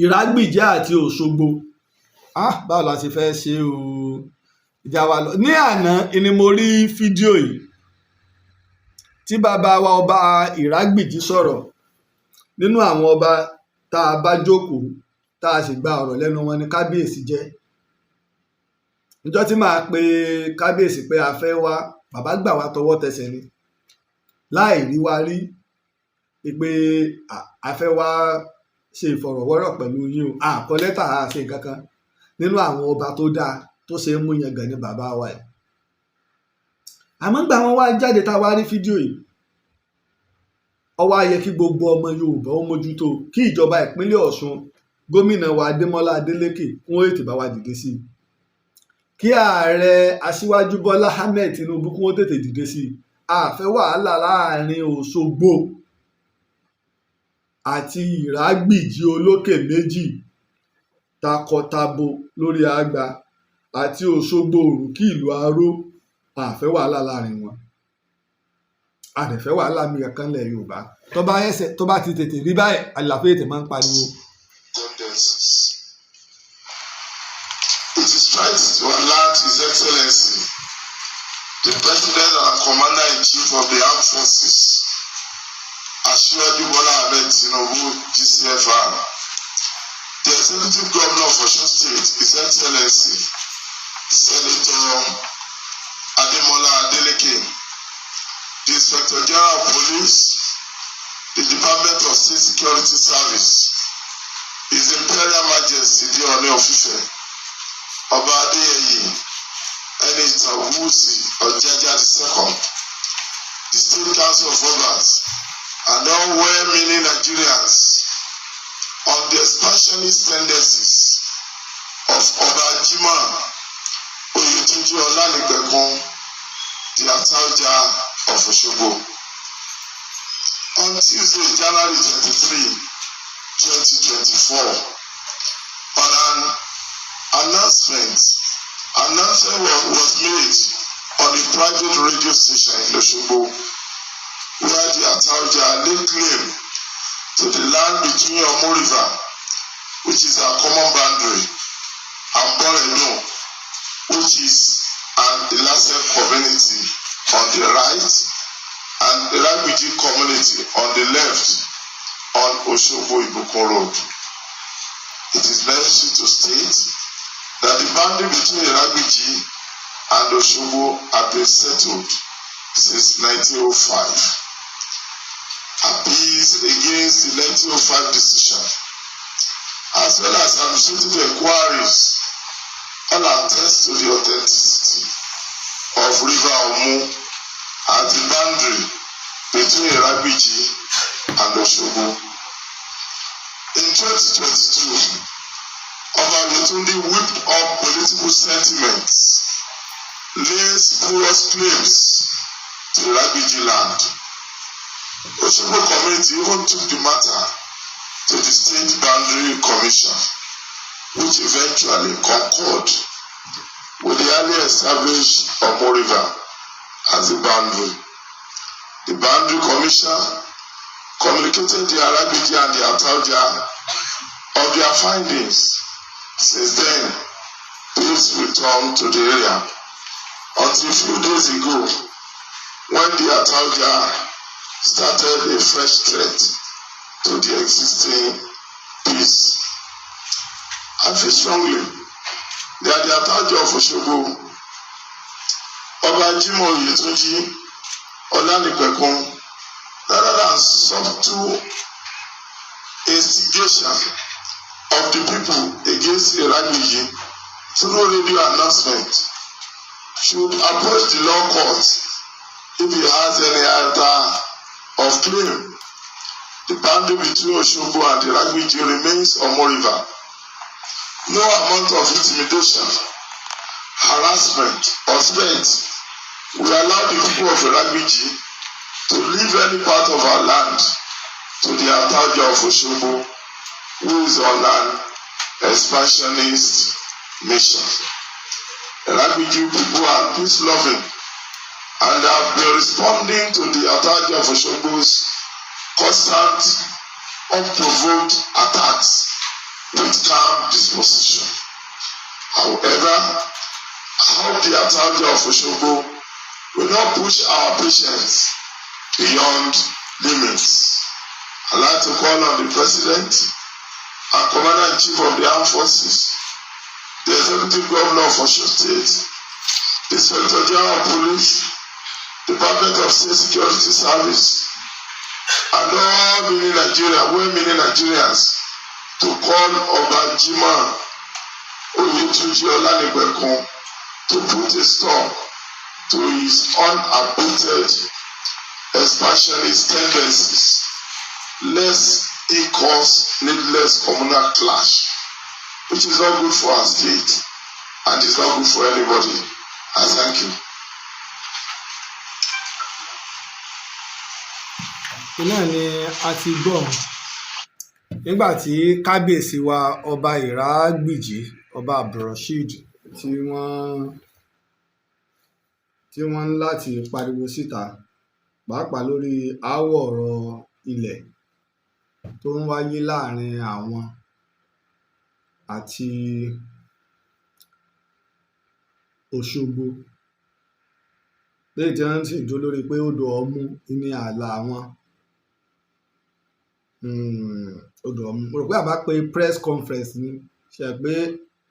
Iragbiji àti Osogbo báwo la ti fẹ́ ṣe o ìjà wa lọ ní àná ni mo rí fídíò yìí tí bàbá wa ọba Iragbiji sọ̀rọ̀ nínú àwọn ọba tá a bá jókòó tá a sì gba ọ̀rọ̀ lẹ́nu wọn ni kábíyèsí jẹ́ níjọ́ tí màá pe kábíyèsí pé a fẹ́ wá bàbá gbà wá tọwọ́ tẹsẹ̀ ni láì rí wa rí pé a fẹ́ wá ṣe ìfọ̀rọ̀wọ́rọ̀ pẹ̀lú yín o àkọ lẹ́tà àṣẹ kankan nínú àwọn ọba tó dáa tó ṣe é mú yangàn ní bàbá wa yìí àmọ́ gbà wọ́n wá jáde tá a wá rí fídíò yìí ó wá yẹ kí gbogbo ọmọ Yorùbá ó mójútó kí ìjọba ìpínlẹ̀ Ọ̀ṣun gómìnà wa Adémọ́lá Adélékè wọ́n ètè bá wa dìde sí i kí ààrẹ aṣíwájú Bọ́lá Ahmed Tinubu kí wọ́n tètè dìde sí i àfẹ́ wàhálà láàrin Òṣogbo àti Iragbiji olókè méjì takọtabo lórí àgbà àti Òṣogbo òrùkí ìlú Aró àfẹ́ wàhálà láàrin wọn àdẹ̀fẹ́ wàhálà mi kankan lẹ̀ Yorùbá tó bá ti tètè rí báyìí àlàfo ètè máa ń pariwo. It is right to alert His Excellency, the President and Commander-in-Chief of the Armed Forces, Asiwaju Bola Ahmed Tinubu, GCFR, the Executive Governor of Osun State, His Excellency, Senator Ademola Adeleke, the Inspector General of Police, the Department of State Security Service, His Imperial Majesty the Ooni of Ife, Ọba Adéyẹyè ẹni ìtàn Wúsì Ọ̀jájá II, the State Council of Obas, and all well-meaning Nigerians on the expansionist tendencies of Ọba Jimoh Oyetunji Ọlánìpẹ̀kun, the Ataoja of Osogbo. On Tuesday, January 23, 2024, on an announcement was made on a private radio station in Osogbo, where the Ataoja laid claim to the land between Omo River, which is our common boundary, and Borno, which is an Ilasen community on the right, and the Iragbiji community on the left on Osogbo Ibukun Road. It is necessary to state that the boundary between Iragbiji and Osogbo have been settled since 1905. Appeals against the 1905 decision, as well as administrative inquiries, all attest to the authenticity of River Omu as the boundary between Iragbiji and Osogbo. In 2022, Oba Yetunde whipped up political sentiments, laying spurious claims to Iragbiji land. Osogbo community even took the matter to the State Boundary Commission, which eventually concurred with the earlier established Omo River as a boundary. The Boundary Commission communicated the Iragbiji and the Ataoja of their findings. Since then, peace returned to the area until a few days ago, when the Ataoja started a fresh threat to the existing peace. I feel strongly that the Ataoja of Osogbo, Oba Jimoh Yetunji Olanipekun, rather than subtle instigation of the people against Iragbiji through radio announcement, should approach the law court if he has any other of claim. The boundary between Osogbo and Iragbiji remains Omo River. No amount of intimidation, harassment, or threat will allow the people of Iragbiji to leave any part of our land to the Ataoja of Osogbo, who is on an expansionist mission. Iragbiji people are peace-loving and have been responding to the Ataoja of Osogbo's constant, unprovoked attacks with calm disposition. However, I hope the Ataoja of Osogbo will not push our patience beyond limits. I'd like to call on the President and Commander-in-Chief of the Armed Forces, the Executive Governor of Osun State, the Inspector General of Police, Department of State Security Service, and all many Nigerians to call Oba Jimoh Yetunji Olanipekun to put a stop to his unabated expansionist tendencies, lest it cause needless communal clash, which is not good for our state and is not good for anybody. I thank you. Náà ni a ti gbọ́ nígbà tí kábíyèsí wa ọba Iragbiji ọba Abdulrasheed tí wọ́n ń láti pariwo síta pàápàá lórí aáwọ̀ ọ̀rọ̀ ilẹ̀ tó ń wáyé láàrin àwọn àti Osogbo, léyìí tí wọ́n sì dúró lórí pé odò Ọ̀mù ní ààlà wọn. Odò Ọ̀mù, mo rò pé àbá pé press conference ni ṣe pé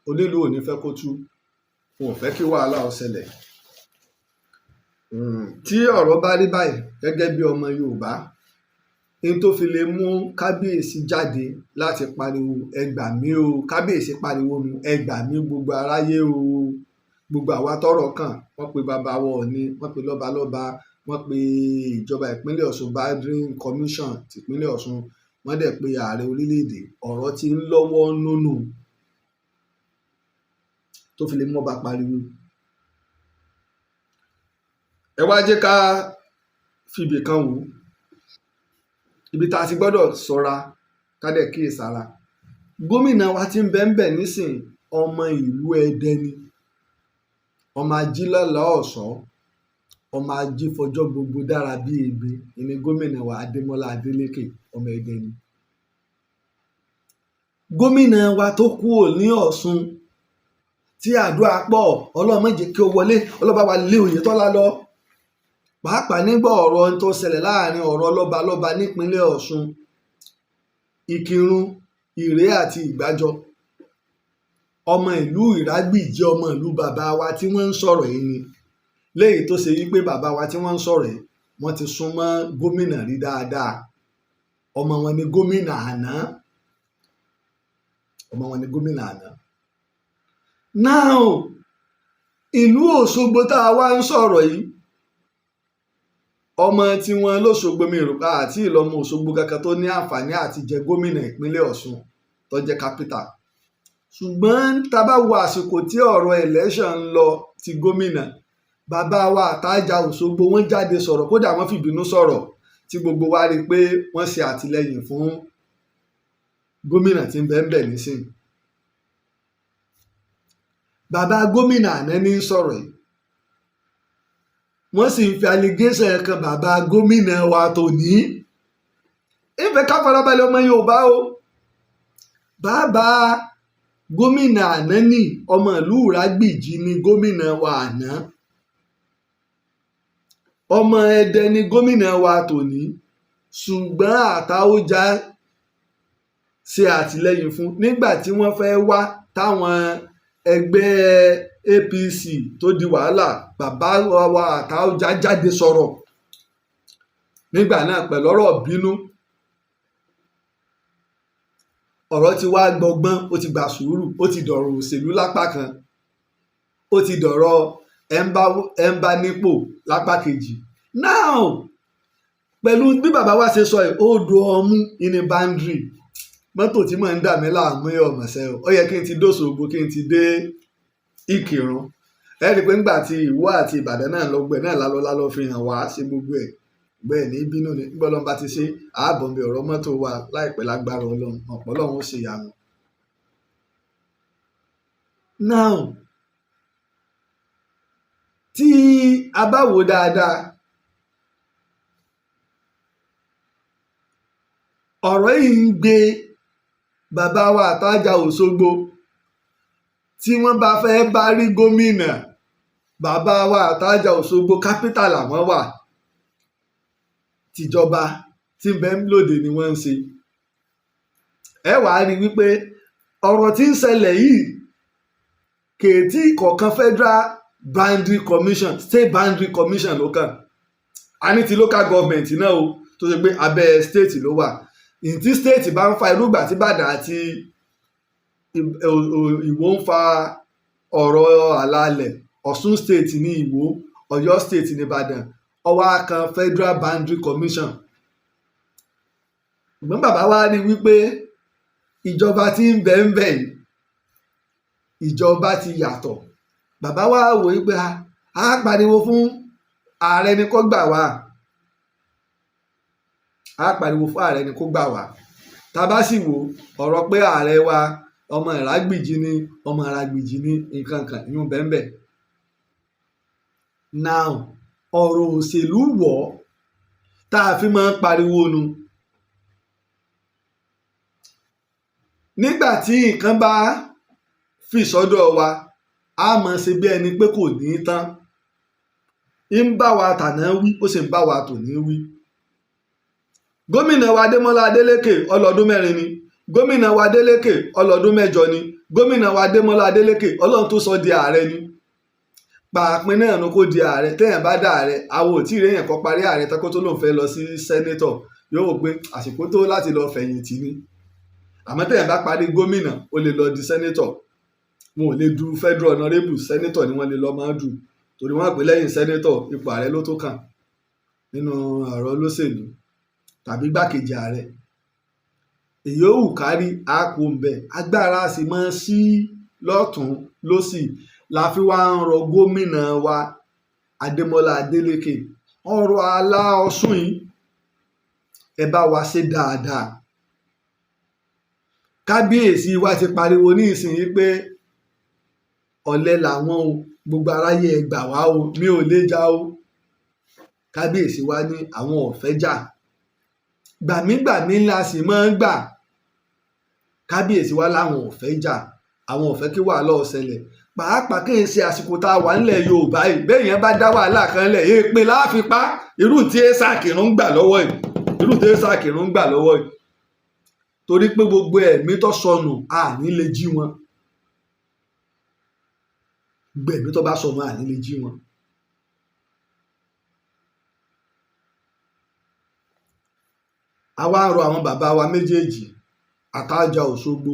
onílù ò ní fẹ́ kó tú, wọn ò fẹ́ kí wàhálà ó ṣẹlẹ̀. Tí ọ̀rọ̀ bá rí báyìí gẹ́gẹ́ bí ọmọ Yorùbá, ní tó fi lè mú kábíyèsí jáde láti pariwo ẹ gbà mí o, kábíyèsí pariwo nu ẹ gbà mí gbogbo aráyé o, gbogbo àwa tọ́rọ̀ kàn, wọ́n pe bàbá wa Ọọ̀ni, wọ́n pe lọ́balọ́ba, wọ́n pe ìjọba ìpínlẹ̀ Ọ̀ṣun Boundary Commission tìpínlẹ̀ Ọ̀ṣun, wọ́n dẹ̀ pe ààrẹ orílẹ̀-èdè. Ọ̀rọ̀ tí ń lọ́wọ́ nínú tó fi lè mú ọba pariwo. Ẹ wá jẹ́ ká fibì kan wò, ibi tá a ti gbọ́dọ̀ ṣọ́ra ká dẹ̀ kíyèsára. Gómìnà wa ti ń bẹ̀ nísìn ọmọ ìlú Ẹdẹ ni, ọmọ ajílọ́lá ọ̀ṣọ́, ọmọ ajífọjọ́ gbogbo dára bí egbe ni gómìnà wa Adémọ́lá Adélékè, ọmọ Ẹdẹ ni. Gómìnà wa tó kúrò ní Ọ̀ṣun tí àdúrà pọ̀, Ọlọ́run má jẹ́ kí ó wọlé, ọlọ́ba wa lé Oyètọ́lá lọ, pàápàá nígbà ọ̀rọ̀ tó ṣẹlẹ̀ láàrin ọ̀rọ̀ lọ́balọ́ba nípínlẹ̀ Ọ̀ṣun, Ikirun, Ìré àti Ìgbàjọ. ọmọ ìlú Iragbiji ọmọ ìlú bàbá wa tí wọ́n ń sọ̀rọ̀ yìí ni, léyìí tó ṣe wípé bàbá wa tí wọ́n ń sọ̀rọ̀ yìí wọ́n ti súnmọ́ gómìnà rí dáadáa. Ọmọ wọn ni gómìnà àná. Ọmọ wọn ni gómìnà àná. Now ìlú Òṣogbo tá a wá ń sọ̀rọ̀ yìí, ọmọ tí wọn lóṣogbo, mi rò pé àti ìlọmọ Òṣogbo kankan tó ní àǹfààní àti jẹ gómìnà ìpínlẹ̀ Ọ̀ṣun tó jẹ́ capital. Ṣùgbọ́n tá a bá wo àsìkò tí ọ̀rọ̀ election ń lọ ti gómìnà, bàbá wa Àtájà Òṣogbo wọ́n jáde sọ̀rọ̀, kódà wọ́n fìbínú sọ̀rọ̀ tí gbogbo wa rí i pé wọ́n ṣe àtìlẹ́yìn fún gómìnà tí ń bẹ ń bẹ nísìn. Bàbá gómìnà àná ní sọ̀rọ̀ yìí, wọ́n sì ń fi allegation kan bàbá gómìnà wa tòní. Ìfẹ́ ká farabalẹ̀ ọmọ Yorùbá o. Bàbá gómìnà àná ní ọmọ ìlú Iragbiji ni gómìnà wa àná. Ọmọ Ẹdẹ ni gómìnà wa tòní. Ṣùgbọ́n Àtáójà ṣe àtìlẹ́yìn fún nígbà tí wọ́n fẹ́ wá táwọn ẹgbẹ́ APC tó di wàhálà. Bàbá wa Àtáójà jáde sọ̀rọ̀ nígbà náà pẹ̀lú ọ̀rọ̀ bínú. Ọ̀rọ̀ ti wá gbọgbọ́n, ó ti gbà sùúrù, ó ti dọ̀rọ̀ òṣèlú lápá kan, ó ti dọ̀rọ̀ ẹ̀ńbá nípò lápá kejì. Now pẹ̀lú bí bàbá wa ṣe sọ yìí, ó do ọmú ìní báńdírì. Mọ́tò tí mò ń dà mí láàmú ọ̀mọ̀ṣẹ́ o, ó yẹ kí n ti dóṣogbo, kí n ti dé Ikirun. Ẹ rí i pé ńgbà tí Ìwó àti Ìbàdàn náà lọ gbẹ náà lálọ́ fi hàn wá sí gbogbo ẹ̀. Bẹ́ẹ̀ ní bínú ni nígbà Ọlọ́run bá ti ṣe ààbọ̀nbẹ ọ̀rọ̀ mọ́tò wa láìpẹ́ lágbára Ọlọ́run, ọ̀pọ̀ Ọlọ́run ó ṣe ìyanu. Now tí a bá wò dáadáa, ọ̀rọ̀ yìí ń gbé bàbá wa Àtájà Òṣogbo. Tí wọ́n bá fẹ́ bá rí gómìnà, bàbá wa Àtájà Òṣogbo capital àwọn wà, tìjọba tí ń bẹ ń lòdì ni wọ́n ń ṣe. Ẹ wàá rí wípé ọ̀rọ̀ tí ń ṣẹlẹ̀ yìí kèétí kọ̀ọ̀kan federal boundary commission, state boundary commission ló kàn. A ní ti local government náà o, tó ṣe pé abẹ́ state ló wà. Ìtí state bá ń fa irúgbà tí Ìbàdàn àti Ìwó ń fa ọ̀rọ̀ àlàálẹ̀, Ọ̀ṣun state ní Ìwó, Ọ̀yọ́ state ní Ìbàdàn, ó wá kan federal boundary commission. Ṣùgbọ́n bàbá wa rí wípé ìjọba tí ń bẹ ń bẹ yìí, ìjọba ti yàtọ̀. Bàbá wa wò wípé a pariwo fún ààrẹ ni kó gbà wá. A pariwo fún ààrẹ ni kó gbà wá. Tá bá sì wò ọ̀rọ̀ pé ààrẹ wa ọmọ Iragbiji ni, ọmọ Iragbiji ni, nǹkan kan ìyún bẹ́ẹ̀. Now ọ̀rọ̀ òṣèlú wọ̀ tá a fi máa ń pariwo nu. Nígbà tí nǹkan bá fi sọ́dọ̀ wa, a máa ṣe bí ẹni pé kò ní tán. Ń bá wa tàná wí, ó sì ń bá wa tòní wí. Gómìnà wa Adémọ́lá Adélékè ọlọ́dún 4 ni. Gómìnà wa Adélékè ọlọ́dún 8 ni. Gómìnà wa Adémọ́lá Adélékè Ọlọ́run tó sọ di ààrẹ ni. Pàápín náà ló kó di ààrẹ. Téèyàn bá dá ààrẹ, àwọn ò tí ì réyàn kan parí ààrẹ tán kó tó lóun fẹ́ lọ sí sẹ́nétọ̀, yóò wò pé àsìkò tó láti lọ fẹ̀yìntì ni. Àmọ́ téèyàn bá parí gómìnà, ó lè lọ di sẹ́nétọ̀. Wọn ò lè du federal honourable, sẹ́nétọ̀ ni wọ́n lè lọ máa dù. Torí wọ́n pè lẹ́yìn sẹ́nétọ̀ ipò ààrẹ ló tó kàn nínú ọ̀rọ̀ olóṣèlú, tàbí gbákejì ààrẹ. Èyí ò wù kárí àpò ńbẹ, agbára sì máa sí lọ́tún lósì. La fi wá ń rọ gómìnà wa Adémọ́lá Adélékè, ọ̀rọ̀ àlà Ọ̀ṣun yìí ẹ bá wa ṣe dáadáa. Kábíyèsí wa ti pariwo ní ìsinyìí pé ọ̀lẹ làwọn o, gbogbo aráyé ẹ gbà wá o, mi ò lè jà o. Kábíyèsí wa ní àwọn ò fẹ́ jà. Gbàmígbàmí ńlá sì máa ń gbà. Kábíyèsí wa láwọn ò fẹ́ jà, àwọn ò fẹ́ kí wàhálà ó ṣẹlẹ̀. Pàápàá kí n ṣe àsìkò tá a wà nílẹ̀ Yorùbá yìí, béèyàn bá dá wàhálà kan lẹ̀, èèpẹ̀ láàfin pa. Irú tí Ikirun ń gbà lọ́wọ́ yìí, irú tí Ikirun ń gbà lọ́wọ́ yìí. Torí pé gbogbo ẹ̀mí tó sọnù àní lè jí wọn. gbẹ̀mí tó bá sọmọ àní lè jí wọn. àwa ń rọ àwọn bàbá wa méjèèjì àtàjà Òṣogbo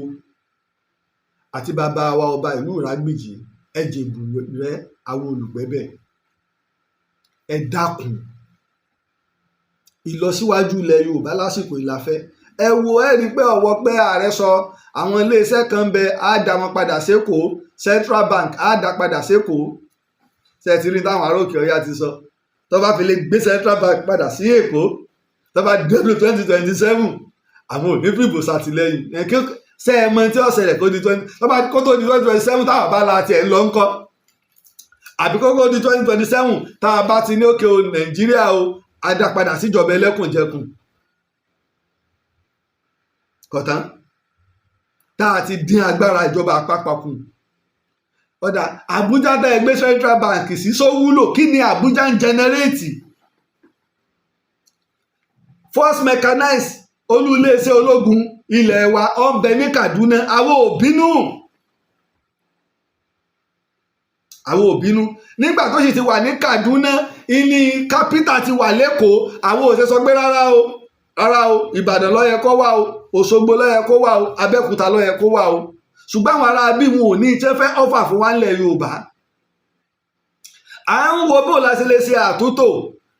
àti bàbá wa ọba ìlú Iragbiji ẹ jèbù rẹ àwọn olùgbẹ́bẹ̀, ẹ dákun ìlọsíwájú ilẹ̀ Yorùbá lásìkò ìlàfẹ́. ẹ wo ẹ rí i pé ọwọ́ pé ààrẹ sọ àwọn iléeṣẹ́ kan bẹ á dá wọn padà sékòó, Central Bank á dá padà sékòó. ṣe ti rí táwọn ará Òkè Ọya ti sọ tó bá fi lè gbé Central Bank padà sí Èkó tó bá débìlì 2027 àwọn ò ní fìbò ṣàtìlẹ́yìn. ṣe ẹ mọ tí ó ṣẹlẹ̀ kó tó di 2027 táwọn bá la tiẹ̀ ń lọ ńkọ́, àbí kókó di 2027 táwọn bá ti ní òkè o Nàìjíríà o adápadà síjọba ẹlẹ́kùnjẹkùn kọ̀tán tá a ti dín agbára ìjọba àpapọ̀ kù. ọ̀dà Àbújá dá ẹgbẹ́ Central Bank sí sówúlò, kí ni Àbújá ń jẹnẹrétì? Force Mechanized olú iléeṣẹ́ ológun ilẹ̀ wa ọ̀bẹ ní Kaduna, àwọn ò bínú nígbà tó sì ti wà ní Kaduna ìní kápítà ti wà lẹ́kọ̀ọ́, àwọn ò ṣe sọ pé rárá o Ìbàdàn ló yẹ kó wà o, Òṣogbo ló yẹ kó wà o, Abẹ́òkúta ló yẹ kó wà o. ṣùgbọ́n àwọn ará bí wọn ò ní iṣẹ́ fẹ́ ọ́fà fún wa nílẹ̀ Yorùbá. à ń wo bó la ṣe lè ṣe àtúntò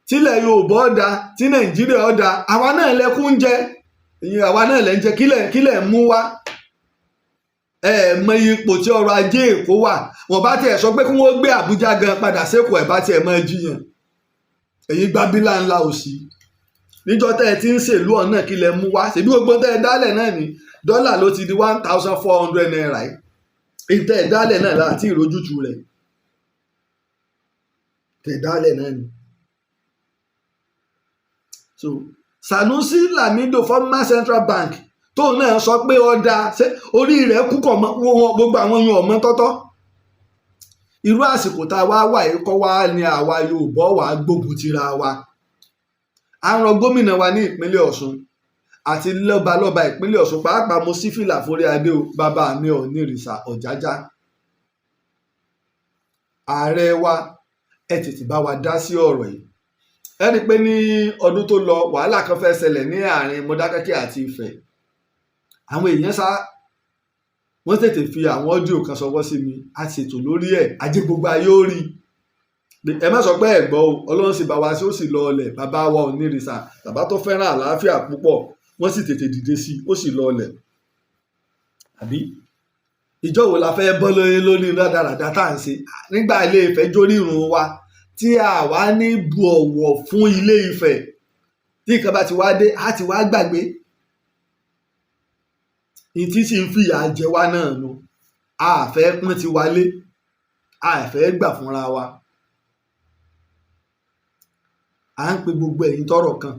tílẹ̀ Yorùbá ọ̀dà tí Nàìjíríà ọ̀dà, àwa náà lẹ́kún ń jẹ, àwa náà lẹ́ ń jẹ, kílẹ̀ mú wá. mọ ipò tí ọrọ̀ ajé Èkó wà, wọ́n bá tiẹ̀ sọ pé kí wọ́n gbé Àbújá gan padà sékòó, ẹ̀ bá tiẹ̀ mọ jiyàn. èyí gbábílà ńlá òsì níjọ́ tẹ́ ẹ ti ń ṣèlú ọ̀nà kílẹ̀ mú wá, ṣèbí gbogbo tẹ́ ẹ dálẹ̀ náà ni dọ́là ló ti di 1,400 naira yìí, ìtẹ́ ẹ dálẹ̀ náà láti ìrójútu rẹ̀, tẹ́ ẹ dálẹ̀ náà ni. so Sanusi Lamido former Central Bank tóun náà sọ pé ọ̀dà orí rẹ̀ kú kọ̀ mọ́ gbogbo àwọn yòó ọmọ tọ́tọ́. irú àsìkò tá a wá wà yìí kọ́ wá ní àwa Yorùbá wà gbógun tira wa. à ń rọ gómìnà wa ní ìpínlẹ̀ Ọ̀ṣun àti lọ́balọ́ba ìpínlẹ̀ Ọ̀ṣun, pàápàá mo sí fìlà forí adé o, bàbá mi ò ní ìrìsà Ọ̀jájá. ààrẹ wa ẹ tètè bá wa dá sí ọ̀rọ̀ yìí. ẹ rí i pé ní ọdún tó lọ wàhálà kan fẹ́ ṣẹlẹ̀ ní àárín Mọdákẹ́kẹ́ àti Ifẹ̀. àwọn èèyàn wọ́n tètè fi àwọn ọ́díò kan ṣọwọ́ sí mi, a ṣètò lórí ẹ̀, ajé gbogbo ayé ó rí. ẹ má sọ pé ẹ gbọ́ o, Ọlọ́run sì bá wa sí, ó sì lọ ọlẹ̀. bàbá wa ò ní ìrìsà, bàbá tó fẹ́ràn àlàáfíà púpọ̀, wọ́n sì tètè dìde sí, ó sì lọ ọlẹ̀. àbí ìjọ wo la fẹ́ bọ́ lórí rádaràdà tá à ń ṣe nígbà Ilé Ifẹ̀ jórírun wa tí a wá ní bu ọ̀wọ̀ fún Ilé Ifẹ̀, tí nǹkan bá ti wá dé á ti wá gbàgbé. ìtí sì ń fìyà jẹ wá náà nu, a fẹ́ pọ́n ti wálé, a fẹ́ gbà fúnra wa. à ń pe gbogbo ẹ̀yin tọ́rọ̀ kàn,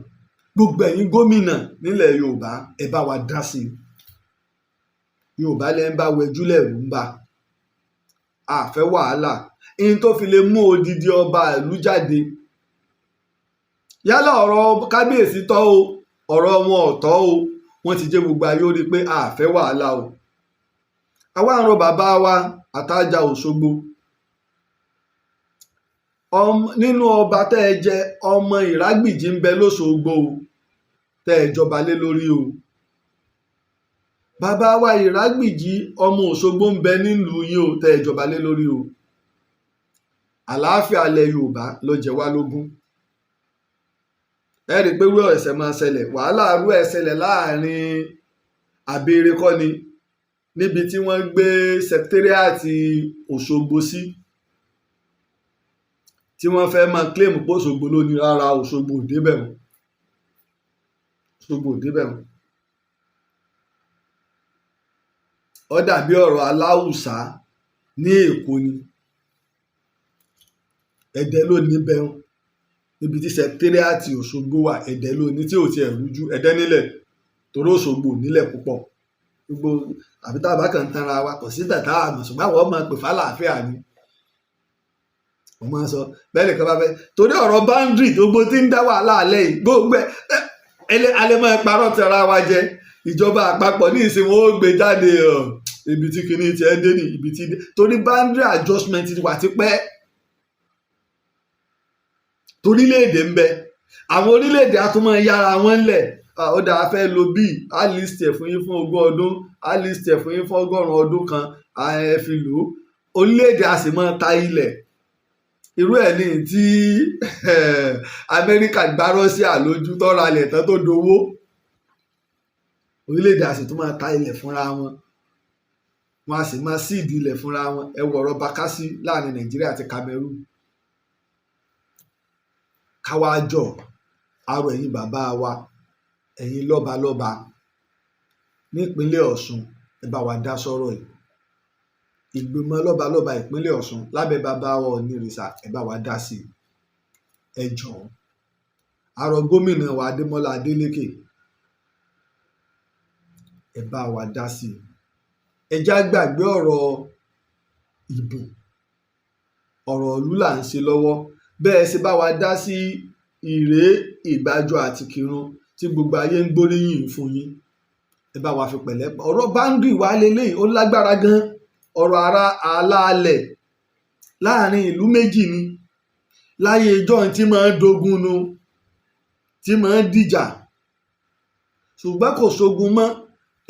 gbogbo ẹ̀yin gómìnà nílẹ̀ Yorùbá, ẹ bá wa dá sí i. Yorùbá lẹ́ ń bá wẹjúlẹ̀ rú ń bá, a fẹ́ wàhálà. ihun tó fi lè mú odidi ọba ìlú jáde, yálà ọ̀rọ̀ kábíyèsí tọ́ o, ọ̀rọ̀ wọn ò tọ́ o, wọ́n ti jẹ́ gbogbo ayé ó rí i pé a fẹ́ wàhálà o. àwa ń rọ bàbá wa àtàjà Òṣogbo, nínú ọba tẹ́ ẹ jẹ ọmọ Iragbiji ń bẹ lóṣogbo o, tẹ́ ẹ jọba lé lórí o. bàbá wa Iragbiji ọmọ Òṣogbo ń bẹ nílùú yìí o, tẹ́ ẹ jọba lé lórí o. àlàáfíà ilẹ̀ Yorùbá ló jẹ wá lógún. ẹ rí i pé irú ẹ̀ṣẹ̀ máa ṣẹlẹ̀, wàhálà irú ẹ̀ ṣẹlẹ̀ láàrin Abẹ́rẹ́ kọ́ ni, níbi tí wọ́n gbé sẹkítẹ́ríàtì Òṣogbo sí, tí wọ́n fẹ́ máa claim pé Òṣogbo ló ní. rárá, Òṣogbo ò débẹ̀ wọn, Òṣogbo ò débẹ̀ wọn. ó dàbí ọ̀rọ̀ Aláùsá ní Èkó ni, Ẹdẹ ló níbẹ̀ wọn, níbi tí sẹkítẹ́ríàtì Òṣogbo wà, Ẹdẹ ló ní, tí ò tiẹ̀ rújú. Ẹdẹ nílẹ̀ torí Òṣogbo nílẹ̀ púpọ̀. gbogbo àbí tá a bá kàn ń tanra wa, kò sí tẹ̀tà àmọ̀, ṣùgbọ́n àwọn ọmọ pè fàlàáfíà ni. wọ́n máa sọ bẹ́ẹ̀ nìkan bá fẹ́, torí ọ̀rọ̀ báńdírì gbogbo tí ń dá wàhálà alẹ́ yìí, gbogbo alẹ́ máa parọ́ tẹ̀ra wa jẹ. ìjọba àpapọ̀ ní ìsìn wọn ó gbé jáde ibi tí kinní ti ẹ́ dé ní ibi tí torí boundary adjustment ti wà tipẹ́ torílẹ̀-èdè ń bẹ àwọn orílẹ̀-èdè àtúmọ̀ yára wọn lẹ̀ ó dáa fẹ́ lo bíi á list ẹ̀ fún yín fún 20 ọdún á list ẹ̀ fún yín fún 100 ọdún kan ẹ fi lò ó orílẹ̀-èdè a sì máa ta ilẹ̀ irú ẹ̀ ní tí Amẹ́ríkà gbá Russia lójú tọ́ra ilẹ̀ tán tó dowó orílẹ̀-èdè a sì tún máa ta ilẹ̀ fúnra wọn wọn a sì máa síìdì ilẹ̀ fúnra wọn ẹ wọ ọ̀rọ̀ Bakassi láàrin Nàìjíríà àti Cameroon káwá jọ arọ ẹ̀yin bàbá wa ẹ̀yin lọ́balọ́ba nípínlẹ̀ Ọ̀ṣun ẹ bá wa dá sọ́rọ̀ yìí ìgbìmọ̀ lọ́balọ́ba ìpínlẹ̀ Ọ̀ṣun lábẹ́ bàbá wa onírìṣà ẹ bá wa dá sí ẹ jọ̀ọ́ arọ gómìnà wa Adémọ́lá Adélékè ẹ bá wa dá sí ẹ já gbàgbé ọ̀rọ̀ ìbò ọ̀rọ̀ ìlú là ń ṣe lọ́wọ́ bẹ́ẹ̀ ṣe bá wa dá sí Ìré Ìgbàjọ àti Ìkirun tí gbogbo ayé ń gbóríyìn fún yín ẹ bá wa fi pẹ̀lẹ́ ọ̀rọ̀ báńdì wa lélẹ́yìn ó lágbára gan ọ̀rọ̀ àlàálẹ̀ láàrin ìlú méjì ni láyé ìjọ́ tí máa ń dogun nu tí máa ń dìjà ṣùgbọ́n kò sógun mọ́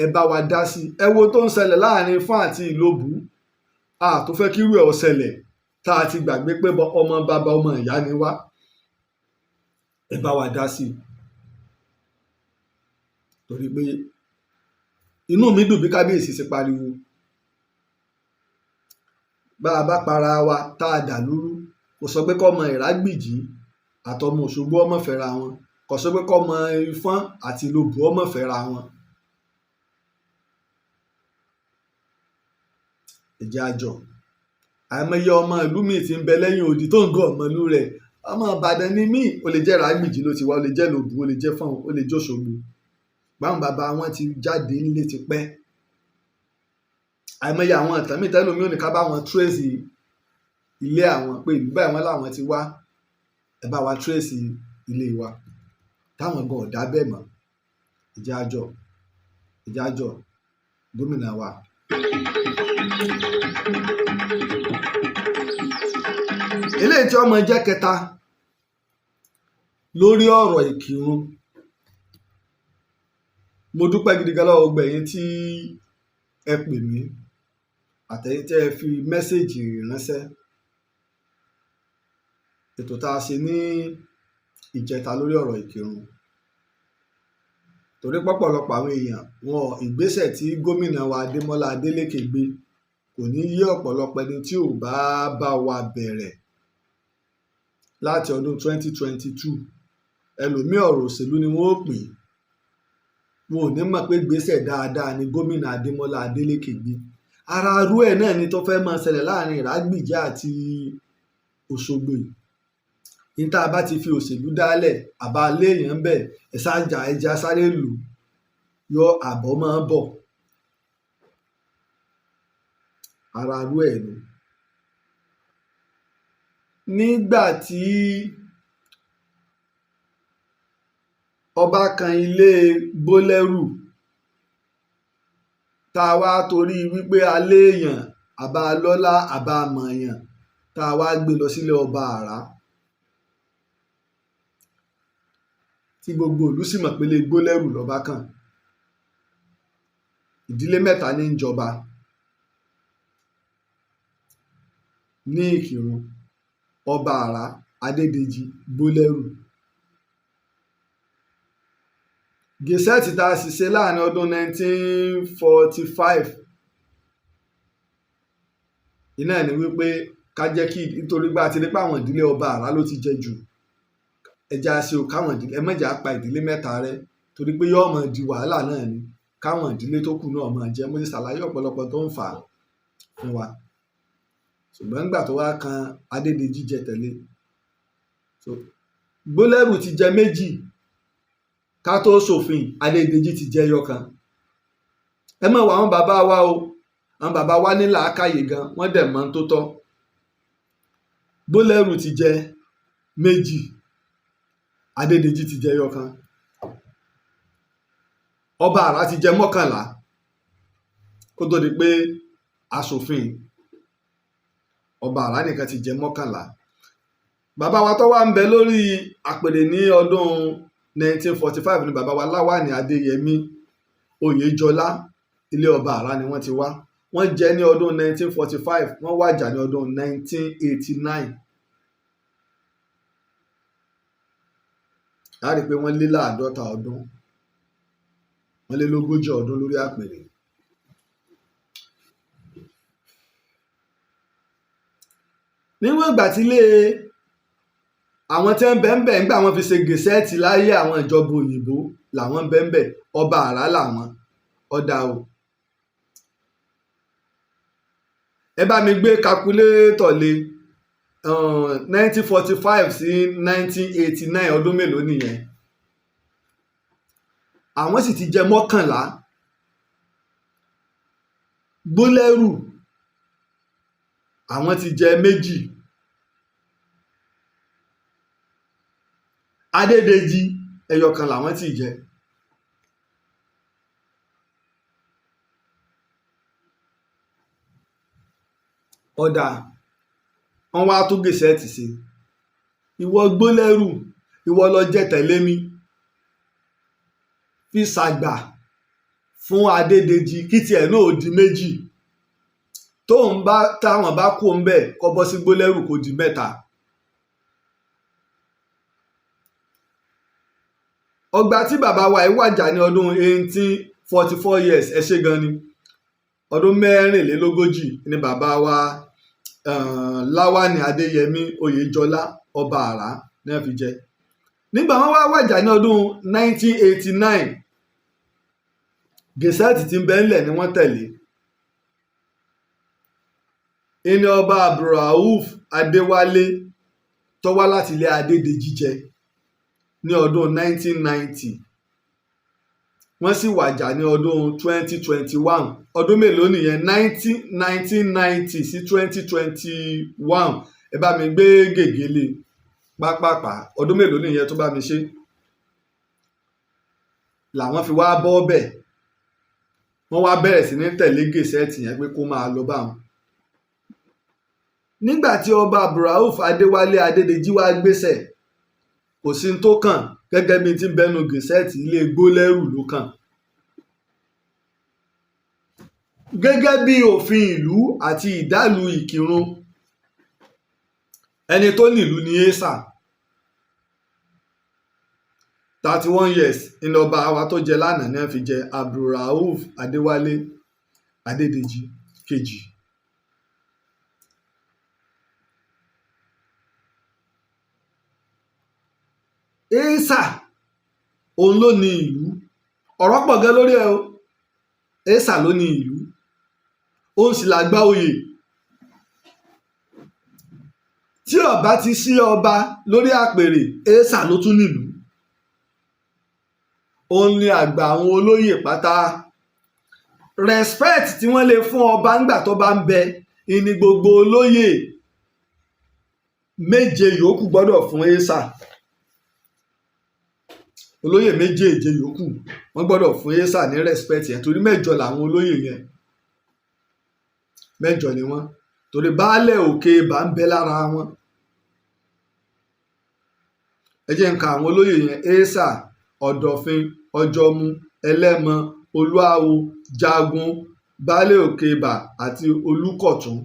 ẹ bá wa dá sí ẹ wo tó ń ṣẹlẹ̀ láàrin Ifọ̀n àti Ìlóbù tó fẹ́ kírú ẹ̀ ó ṣẹlẹ̀ tá a ti gbàgbé pé ọmọ bàbá ọmọ ìyá ni wá ẹ bá wa dá sí torí pé inú mi dùn bí kábíyèsí ṣe pariwo bá a bá para wa tá a dà lúrú kò sọ pé kọ́mọ Iragbiji àtọmọ Osogbo ọmọ fẹ́ra wọn kò sọ pé kọ́mọ Ifọ̀n àti Ìlóbù ọmọ fẹ́ra wọn ẹ̀jẹ̀ àjọ àìmọye ọmọ ìlú míì ti ń bẹ lẹ́yìn odi tó ń gọ ọmọ ìlú rẹ̀ ọmọ Ìbàdàn ni míì ó lè jẹ́ Iragbiji ló ti wá ó lè jẹ́ Ìlóbù ó lè jẹ́ Ifọ̀n ó lè jẹ́ Osogbo báwọn bàbá wọn ti jáde nílé ti pẹ́ àìmọye àwọn ìtàn míì tẹ́lómi ò ní ká bá wọn tírèsì ilé àwọn pé ìlú báyìí wọn làwọn ti wá ẹ bá wa tírèsì ilé wa táwọn gan ọ̀dà bẹ́ẹ̀ mọ́ ẹ̀jẹ̀ àjọ gómìnà wa. eléyìí tí ọmọ jẹ́ kẹta lórí ọ̀rọ̀ Ìkirun mo dúpẹ́ gidi gan lọ́wọ́ gbẹ̀yìn tí ẹ pè mí àtẹ̀yìn tẹ́ ẹ fi mẹ́sẹ̀gì ránṣẹ́ ètò tá a ṣe ní ìjẹta lórí ọ̀rọ̀ Ìkirun torí pọ̀pọ̀lọpọ̀ àwọn èèyàn wọn ìgbésẹ̀ tí gómìnà wa Adémọ́lá Adélékè gbé kò ní yé ọ̀pọ̀lọpọ̀ ẹni tí ò bá wa bẹ̀rẹ̀ láti ọdún 2022 ẹlòmíì ọ̀rọ̀ òṣèlú ni wọ́n ó pè wọn ò ní mọ̀ pé gbésẹ̀ dáadáa ni gómìnà Adémọ́lá Adélékè gbé ara arú ẹ̀ náà ni tó fẹ́ máa ṣẹlẹ̀ láàrin Iragbiji àti Osogbo yìí níta bá ti fi òṣèlú dálẹ̀ àbá léèyàn ń bẹ̀ ẹ̀sájà ẹja sáré lù yọ àbọ̀ máa ń bọ̀ ara arú ẹ̀ ni. nígbà tí ọba kan ilé gbólẹ́rù tá a wá torí wípé aléèyàn àbá lọ́lá àbá mọ̀ọ̀yàn tá a wá gbé lọ sílé ọba àrá tí gbogbo ìlú sì mọ̀ pé lè gbólẹ́rù lọ́ba kan ìdílé mẹ́ta ní ń jọba ní Ìkirun ọba àrá Adédèjì gbólẹ́rù gẹ̀ẹ́sẹ̀tì tá a sì ṣe láàrin ọdún 1945 iná ẹ̀ ní wípé ká jẹ́ kí nítorí gbá ti rí pé àwọn ìdílé ọba àrá ló ti jẹ jù ẹja ṣe ò káwọn ìdílé ẹ mọ̀jà pa ìdílé mẹ́ta rẹ torí pé yóò mọ̀ di wàhálà náà ni káwọn ìdílé tó kù náà máa jẹ mo ti ṣàlàyé ọ̀pọ̀lọpọ̀ tó ń fà á fún wa ṣùgbọ́n nígbà tó wá kan Adédèjì jẹ tẹ̀lé gbólẹ́rù ti jẹ méjì ká tó ṣòfin Adédèjì ti jẹ yọkan ẹ mọ̀ wá àwọn bàbá wa o àwọn bàbá wa ní làákàyè gan wọ́n dẹ̀ mọ̀ tó tọ́ gbólẹ́rù ti jẹ méjì Adédèjì ti jẹ yọkan ọba àrá ti jẹ 11 kó tó di pé aṣòfin ọba Àrá nìkan ti jẹ 11. bàbá wa tó wà ń bẹ lórí àpèrè ní ọdún 1945 ni bàbá wa Láwàní Adéyẹmí Oyèjọlá, ilé ọba Àrá ni wọ́n ti wá. Wọ́n jẹ ní ọdún 1945, wọ́n wàjà ní ọdún 1989. a rí i pé wọ́n lé láàádọ́ta ọdún, wọ́n lé lógójì ọdún lórí àpèrè. níwọ̀n ìgbà tí ilé àwọn tí wọ́n bẹ́ẹ̀ ńgbà wọ́n fi ṣe gẹ̀ẹ́sẹ́ẹ̀tì láyé àwọn ìjọba òyìnbó làwọn bẹ́ẹ̀ ọba Àrá làwọn ọ̀dà o. ẹ bá mi gbé kakulétọ̀ lé 1945 sí 1989 ọdún mélòó nìyẹn? àwọn sì ti jẹ 11. Gbólẹ́rù àwọn ti jẹ 2. Adédèjì ẹyọkan làwọn ti jẹ. ọ̀dà wọn wá tún gẹ̀ẹ́sẹ̀tì sí. ìwọ Gbólẹ́rù, ìwọ lọ jẹ tẹ̀lé mi, fi ṣàgbà fún Adédèjì kí tiẹ̀ náà ó di 2. táwọn bá kó ń bẹ̀ kọ́ bọ́ sí Gbólẹ́rù kó di 3. ọgbà tí bàbá wa yìí wàjà ní ọdún 1844 years, ẹ ṣé gan ni, ọdún 44 ni bàbá wa Láwàní Adéyẹmí Oyèjọlá ọba Àrá ní wọ́n fi jẹ. nígbà wọ́n wá wàjà ní ọdún 1989, gẹ̀ẹ́sẹ̀tì tí ń bẹ ńlẹ̀ ni wọ́n tẹ̀lé. ẹni ọba Abdulrauf Adéwálé tó wá láti ilé Adédèjì jẹ ní ọdún 1990. wọ́n sì wàjà ní ọdún 2021. ọdún mélòó nìyẹn? 1990 sí 2021. ẹ bá mi gbé gègé lé pápápá, ọdún mélòó nìyẹn tó bá mi ṣe? làwọn fi wá bọ́ bẹ̀, wọ́n wá bẹ̀rẹ̀ sí ní tẹ̀lé gẹ̀ẹ́sẹ̀tì yẹn pé kó máa lọ báwọn. nígbà tí ọba Abdulrauf Adéwálé Adédèjì wá gbéṣẹ̀, kò sí ní tó kàn, gẹ́gẹ́ bí ti bẹnu gẹ̀ẹ́sẹ̀tì ilé Gbólẹ́rù ló kàn. gẹ́gẹ́ bí òfin ìlú àti ìdálù Ìkìrun, ẹni tó nílùú ní Èsà. 31 years ní ọba wa tó jẹ lánàá ní wọ́n fi jẹ Abdulrauf Adéwálé Adédèjì kejì. Èsà òun ló ní ìlú, ọ̀rọ̀ pọ̀ gan lórí ẹ̀ o. Èsà ló ní ìlú, òun sì làgbà oyè. tí ọba ti sí ọba lórí àpèrè, Èsà ló tún nílùú. òun ni àgbà àwọn olóyè pátá. respect tí wọ́n lè fún ọba ńgbà tó bá ń bẹ ìní gbogbo olóyè 7 yòókù gbọ́dọ̀ fún Èsà. olóyè 7 yòókù wọ́n gbọ́dọ̀ fún Èsà ní respect yẹn, torí 8 làwọn olóyè yẹn, 8 ni wọ́n, torí baálẹ̀ òkè bá ń bẹ lára wọn. ẹ jẹ́ n ka àwọn olóyè yẹn: Èsà, Ọ̀dọ̀fin, Ọ̀jọ̀mú, Ẹlẹ́mọ, Olúawo, Jagun, baálẹ̀ òkè ibà àti Olúkọ̀tún.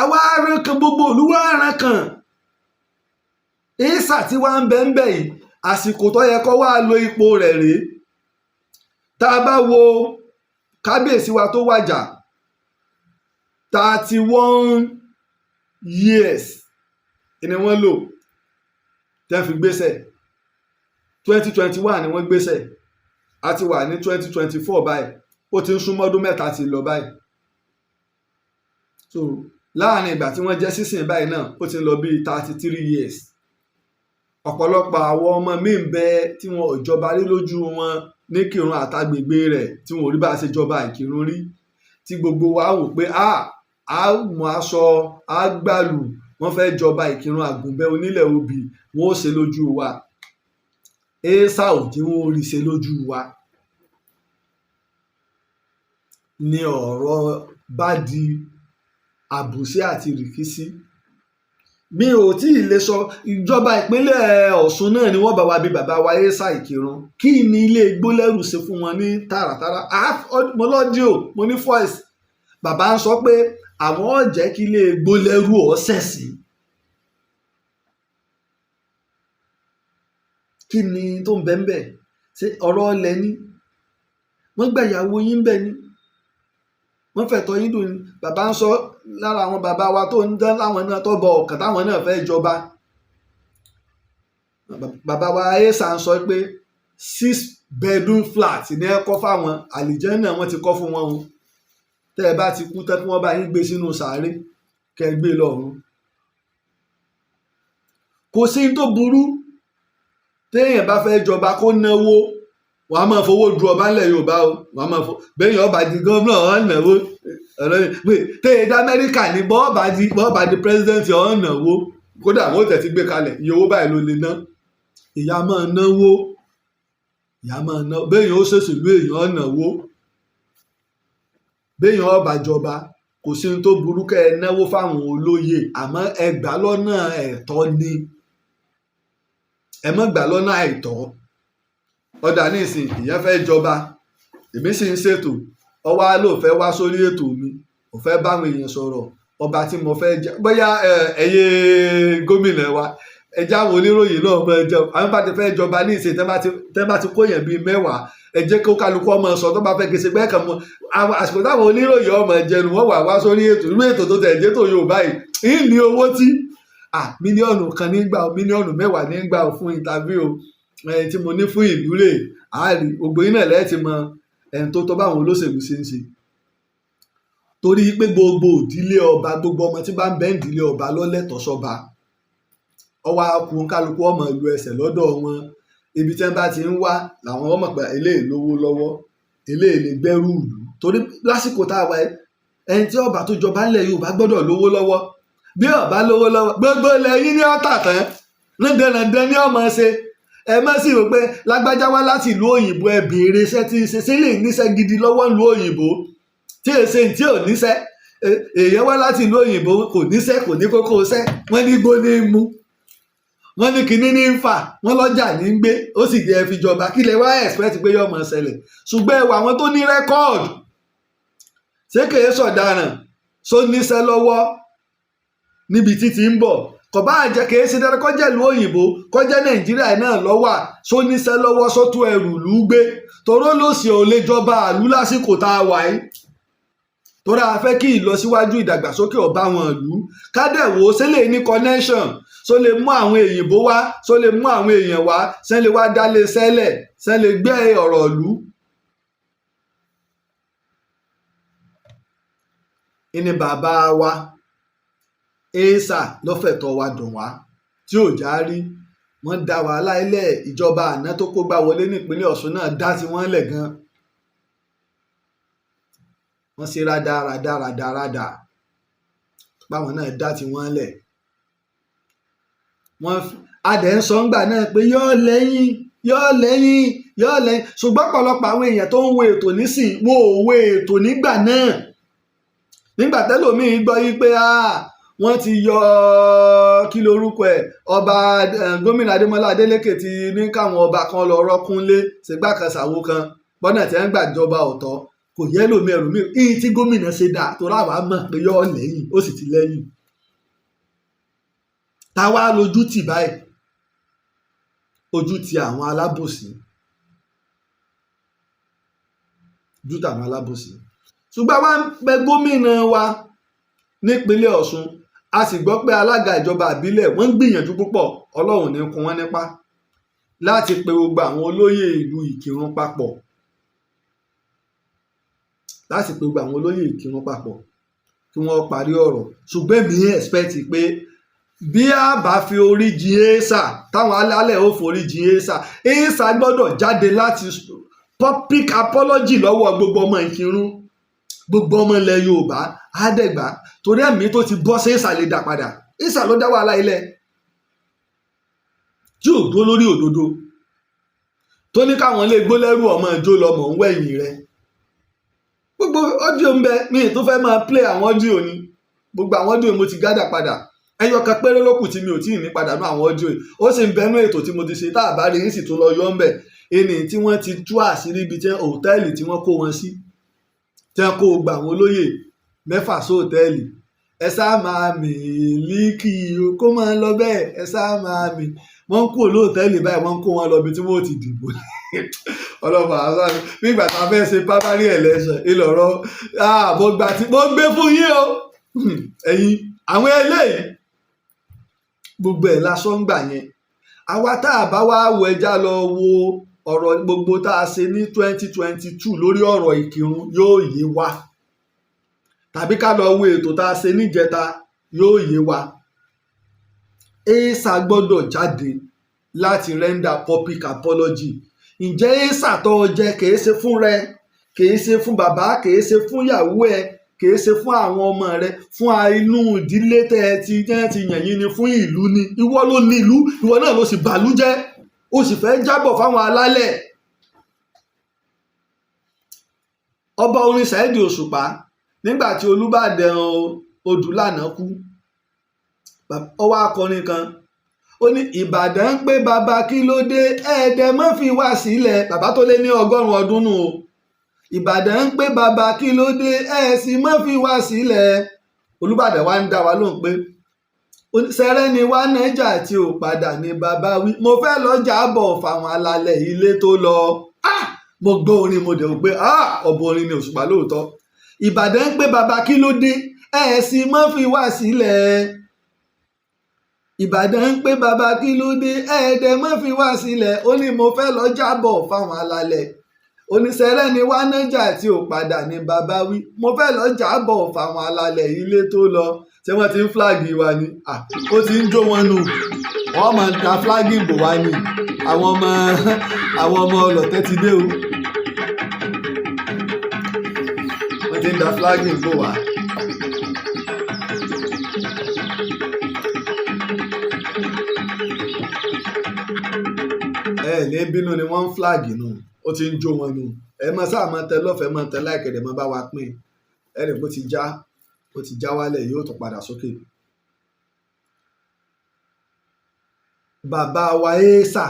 àwa aràn kan, gbogbo olúwa aràn kan. Èsà tí wàá ń bẹ ń bẹ yìí, àsìkò tó yẹ kó wá lo ipò rẹ̀ rèé. tá a bá wo kábíyèsí wa tó wàjà, 31 years ni wọ́n lò tẹ́ fi gbéṣẹ̀. 2021 ni wọ́n gbéṣẹ̀, a ti wà ní 2024 báyìí, ó ti ń súnmọ́ ọdún 3 ti lọ báyìí. so láàrin ìgbà tí wọ́n jẹ́ sísìn báyìí náà, ó ti ń lọ bí 33 years. ọ̀pọ̀lọpọ̀ àwọn ọmọ míì ń bẹ tí wọn ò jọba rí lójú wọn ní Ìkìrun àtàgbègbè rẹ̀, tí wọn ò rí bá a ṣe jọba Ìkìrun rí, tí gbogbo wa wò pé a mú aṣọ àgbàlù, wọ́n fẹ́ jọba Ìkìrun àgùnbẹ́ onílẹ̀ obì, wọ́n ó ṣe lójú wa. éésà ò jí wọn orí ṣe lójú wa ni ọ̀rọ̀ bá di àbùsí àti rìkísí. Mi ò tí ì lè sọ ìjọba ìpínlẹ̀ Ọ̀ṣun náà ni wọ́n bá wa bí bàbá wa éésà Ìkìrun kí ni ilé gbólẹ́rù ṣe fún wọn ní tààràtàrà. Mo lọ́díò mo ní voice bàbá ń sọ pé àwọn ò jẹ́ kí ilé gbólẹ́rù ọ̀sẹ̀ sí. Kí ni tó ń bẹ́ẹ̀ bẹ́ẹ̀ ṣe ọ̀rọ̀ ọlẹ̀ ni wọ́n gbà ìyàwó yín bẹ́ẹ̀ ni wọ́n fẹ̀tọ́ yín dùn ni. Bàbá ń sọ lára àwọn bàbá wa tó ń dán láwọn náà tó bọ ọ̀kàn táwọn náà fẹ́ jọba. Bàbá wa éésà ń sọ pé 6 bedroom flat ní ẹ kọ́ fáwọn àlìjẹ́nnà wọ́n ti kọ́ fún wọn o. Tẹ́ ẹ bá ti kú tán kí wọ́n bá yín gbé sínú sàárè kẹ́ ẹ gbé lọ́run. Kò sí tó burú téèyàn bá fẹ́ jọba kó náwó wọ́n á máa fowó du ọba ńlẹ̀ Yorùbá o wọ́n á máa fowó bẹ́yìn ọba di gómìnà ọ̀nàwó téèyàn dá Amẹ́ríkà ní bọ́ọ̀bà di pírẹ́sidẹ́ǹtì ọ̀nàwó kódà wọ́n tẹ̀ ti gbé kalẹ̀ iye owó báyìí ló lè ná. Ìyá máa náwó bẹ́yìn ó ṣèṣèlú èèyàn ọ̀nàwó bẹ́yìn ọba jọba kò sí tó burú kẹ́ ẹ náwó fáwọn olóyè àmọ́ ẹ gbà lọ́nà ẹ̀tọ́ ni ẹ má gbà lọ́nà àìtọ́. Ọ̀dà nísìn ìyẹn fẹ́ jọba èmi sì ń ṣètò ọwọ́ á lò fẹ́ wá sórí ètò mi ò fẹ́ báwọn èèyàn sọ̀rọ̀ ọba tí mo fẹ́ jẹ bóyá ẹ̀yẹ gómìnà wa ẹjẹ́ àwọn oníròyìn náà mọ ẹjọ́ àwọn bá ti fẹ́ jọba ní ìsìn tẹ́ bá ti kó yẹn bíi 10 ẹ jẹ́ kó kálukú ọmọ sọ tó bá fẹ́ gèsè pé kàn mọ́ àsìkò táwọn oníròyìn ọmọ ẹjẹnu wọ́n wà wá sórí ètò irú ètò tó tẹ̀ ẹ̀jẹ̀ tó Yorùbá yìí ní owó tí mílíọ̀nù kan nígbà mílíọ̀nù 10 nígbà fún interview tí mo ní fún ìlú rẹ̀ Aare gbogbo yín náà lẹ́ẹ̀tì mọ ẹni tó báwọn olóṣèlú ṣe ń ṣe. Torí pé gbogbo ìdílé ọba gbogbo ọmọ tí bá ń bẹ ìdílé ọba lọ́lẹ́tọ̀ọ́ sọ́ba ọwọ́ akun kálukú ọmọ ìlú ẹsẹ̀ lọ́dọ̀ wọn ibi tí wọ́n bá ti ń wá làwọn ọmọ pé eléyìí lówó lọ́wọ́ eléyìí lè gbẹ́rù ìlú. Torí lásìkò tá a wáyé ẹni tí ọba tó jọba ńlẹ̀ Yorùbá gbọ́dọ̀ lówó lọ́wọ́ bí ọba lówó lọ́wọ́ gbogbo ilẹ̀ yín ní ọ̀tà tán rándanrandan ní ọmọ ṣe. Ẹ má sì rò pé lágbájá wá láti ìlú òyìnbó ẹ béèrè iṣẹ́ tí ń ṣe sílẹ̀ níṣẹ́ gidi lọ́wọ́ ìlú òyìnbó tí èsè tí ò níṣẹ́ èèyàn wá láti ìlú òyìnbó kò níṣẹ́ kò ní kókó iṣẹ́ wọ́n ní gbó ní mú wọ́n ní kinní ní fà wọ́n lọ́jà ní gbé ó sì jẹ́ fi jọba kí lè wá expect pé yóò máa ṣẹlẹ̀. Ṣùgbọ́n ẹwà àwọn tó ní rẹ́kọ́ọ̀dù ṣé kèé sọ̀daràn só níṣẹ́ lọ́wọ́ níbi títí ń bọ̀ kò bá jẹ́ kèé ṣe dára kọjá ìlú òyìnbó kọjá Nàìjíríà náà lọ́wọ́ só níṣẹ́ lọ́wọ́ sótú ẹrù lù ú gbé toró lòsì ò lè jọba àlú lásìkò tá a wà yìí. Torí a fẹ́ kí ìlọsíwájú ìdàgbàsókè ọba wọn ìlú kádẹ̀wò sílẹ̀ ní connection só lè mú àwọn èyìnbó wá só lè mú àwọn èèyàn wá sẹ́ lè wá dálé sẹ́lẹ̀ sẹ́ lè gbé ọ̀rọ̀ ìlú. Ìní bàbá wa éésà lọ́fẹ̀tọ̀ wa dùn wá tí ò já rí wọ́n dá wàhálà ilẹ̀ ìjọba àná tó kó gbà wọlé nípínlẹ̀ Ọ̀ṣun náà dá tí wọ́n lẹ̀ gan. Wọ́n ṣe rádaràdà báwọn náà dá tí wọ́n lẹ̀. Adẹ̀ ń sọ ńgbà náà pé yọ́ lẹ́yìn ṣùgbọ́n ọ̀pọ̀lọpọ̀ àwọn èèyàn tó ń wo ètò nísìn wọn ò wo ètò nígbà náà. Nígbà tẹ́lòmíì gbọ́ yí pé wọ́n ti yọ kí lorúkọ ẹ̀ ọba gómìnà Adémọ́lá Adélékè ti ní káwọn ọba kan lọ rọ́kúnlé ṣègbà kan ṣàwo kan bọ́nà tí wọ́n gbàjọba ọ̀tọ̀ kò yẹ lómi èyí tí gómìnà ṣe dà tó ráwà mọ̀ pé yọ lẹ́yìn ó sì ti lẹ́yìn. Táwa lójú tì báyìí ojú ti àwọn alábòsí ṣùgbọ́n wá ń pẹ gómìnà wa nípínlẹ̀ Ọ̀ṣun a sì gbọ́ pé alága ìjọba ìbílẹ̀ wọ́n ń gbìyànjú púpọ̀ Ọlọ́run ní kún wọn nípa láti pe gbogbo àwọn olóyè ìlú Ìkìrun papọ̀ kí wọ́n parí ọ̀rọ̀. Ṣùgbọ́n mi expect pé bí a bá fi orí jin éésà táwọn alálẹ̀ ó forí jin éésà gbọ́dọ̀ jáde láti public apology lọ́wọ́ gbogbo ọmọ Ìkìrun gbogbo ọmọ ilẹ̀ Yorùbá àdẹ̀gbà torí ẹ̀mí tó ti bọ́ sí éésà lè dà padà. Éésà ló dá wàhálà ilẹ̀ tí ò dúró lórí òdodo tó ní káwọn lè gbólẹ́rù ọmọ ìjó lọmọ ń wẹ̀yìn rẹ̀. Gbogbo ọ́díò ń bẹ mi tó fẹ́ máa play àwọn ọ́díò ni gbogbo àwọn ọ́díò mo ti gádà padà ẹyọ kan péré ló kù tí mi ò tí ì ní padà ní àwọn ọ́díò yìí ó sì ń bẹnu ètò tí mo ti ṣe tá a bá rí yín sì tó lọ yọ ń bẹ̀ ẹni tí wọ́n ti tú àṣírí ibi tí hòtẹ́ẹ̀lì tí wọ́n kó wọn sí tí wọ́n kó gba àwọn olóyè 6 sí hòtẹ́ẹ̀lì ẹ sáà máa mì líkì kó máa lọ bẹ́ẹ̀ ẹ sáà máa mì wọ́n ń kó olóòtẹ́ẹ̀lì báyìí wọ́n ń kó wọn lọ ibi tí wọ́n ti dìbò ọlọ́pàá àṣà nígbà tá a fẹ́ ṣe primary election ìlọ̀rọ̀ mo gbé fún yín o ẹ̀yin àwọn eléyìí gbogbo ẹ̀ lásán ń gbà yẹn àwa tá a bá wá wọ ẹja lọ wo ọ̀rọ̀ gbogbo tá a ṣe ní 2022 lórí ọ̀rọ̀ Ìkirun yóò yé wa tàbí ká lọ wo ètò tá a ṣe níjẹta yóò yé wa èèṣà gbọ́dọ̀ jáde láti render public apology ǹjẹ́ èèṣà tó jẹ́ kìí ṣe fún rẹ kìí ṣe fún bàbá kìí ṣe fún ìyàwó ẹ kìí ṣe fún àwọn ọmọ rẹ fún inú ìdílé tẹ ẹ ti yàn yín ni fún ìlú ni ìwọ ló ní ìlú ìwọ náà ló sì bàlú jẹ́ ó sì fẹ́ jábọ̀ fáwọn alálẹ̀. ọba orin Saheed Òṣùpá nígbà tí Olúbàdàn Odùlànà kú ó wá akọrin kan ó ní Ìbàdàn ń pé bàbá kí ló dé ẹ̀ẹ́dẹ̀ mọ́ fi wá sílẹ̀ bàbá tó lé ní 100 ọdún nù o Ìbàdàn ń pé bàbá kí ló dé sì mọ́ fi wá sílẹ̀ Olúbàdàn wá ń dá wa lóhùn pé sẹ́rẹ́ ni wá nájà tí ò padà ní bàbá wí mo fẹ́ lọ jábọ̀ fáwọn alálẹ̀ ilé tó lọ mo gbọ́ orin mo dẹ̀ wò pé ọ̀bọ orin ni Òṣùpá lóòótọ́ Ìbàdàn ń pé bàbá kí ló dé sì mọ́ fi wá sílẹ̀ Ìbàdàn ń pé bàbá kí ló dé ẹ̀ẹ́dẹ̀ mọ́ fi wá sílẹ̀ ó ní mo fẹ́ lọ jábọ̀ fáwọn alálẹ̀ oníṣẹ́rẹ́ ni wá nájà tí ò padà ní bàbá wí mo fẹ́ lọ jábọ̀ fáwọn alálẹ̀ ilé tó lọ ṣé wọ́n ti ń fúláàgì wa ni ó ti ń jó wọn nù wọ́n máa ń ta fúláàgì bò wá ni àwọn ọmọ ọlọ́tẹ̀ ti dé o wọ́n ti ń da fúláàgì bò wá. ní bínú ni wọ́n ń fúláàgì nù ó ti ń jó wọn nù ẹ mọ sáà mọ tẹ lọ́fẹ̀ẹ́ mọ tẹ láìkẹ̀dẹ̀ mọ bá wa pín ẹnì kó ti já wálẹ̀ yóò tún padà sókè. bàbá wa èèṣà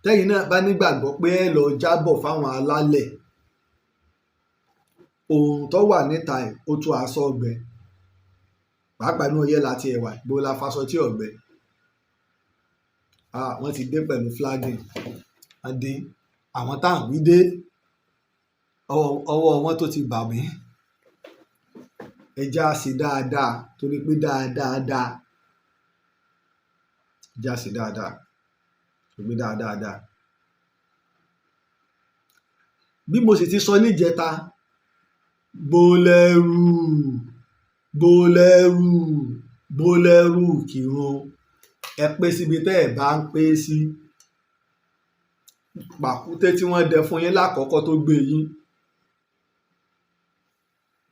tẹ́yìn náà bá nígbàgbọ́ pé ẹ lọ jábọ̀ fáwọn alálẹ̀ ohun tó wà níta ẹ̀ ó tún aṣọ ọgbẹ́ pàápàá inú ọyẹ́ láti ẹ̀wà ìgbó la faṣọ tí ọ̀gbẹ́ wọ́n ti dé pẹ̀lú flagging wọ́n dé àwọn táwọn wí dé ọwọ́ wọn tó ti bà mí ẹja ṣe dáadáa torí pé dáadáa ẹja ṣe dáadáa torí pé dáadáa bí mo sì ti sọ níjẹta gbólẹ́rù Ìkirun ẹ pé síbi tẹ́ ẹ bá ń pé sí pàkúté tí wọ́n dẹ fún yín lákọ̀ọ́kọ́ tó gbé yín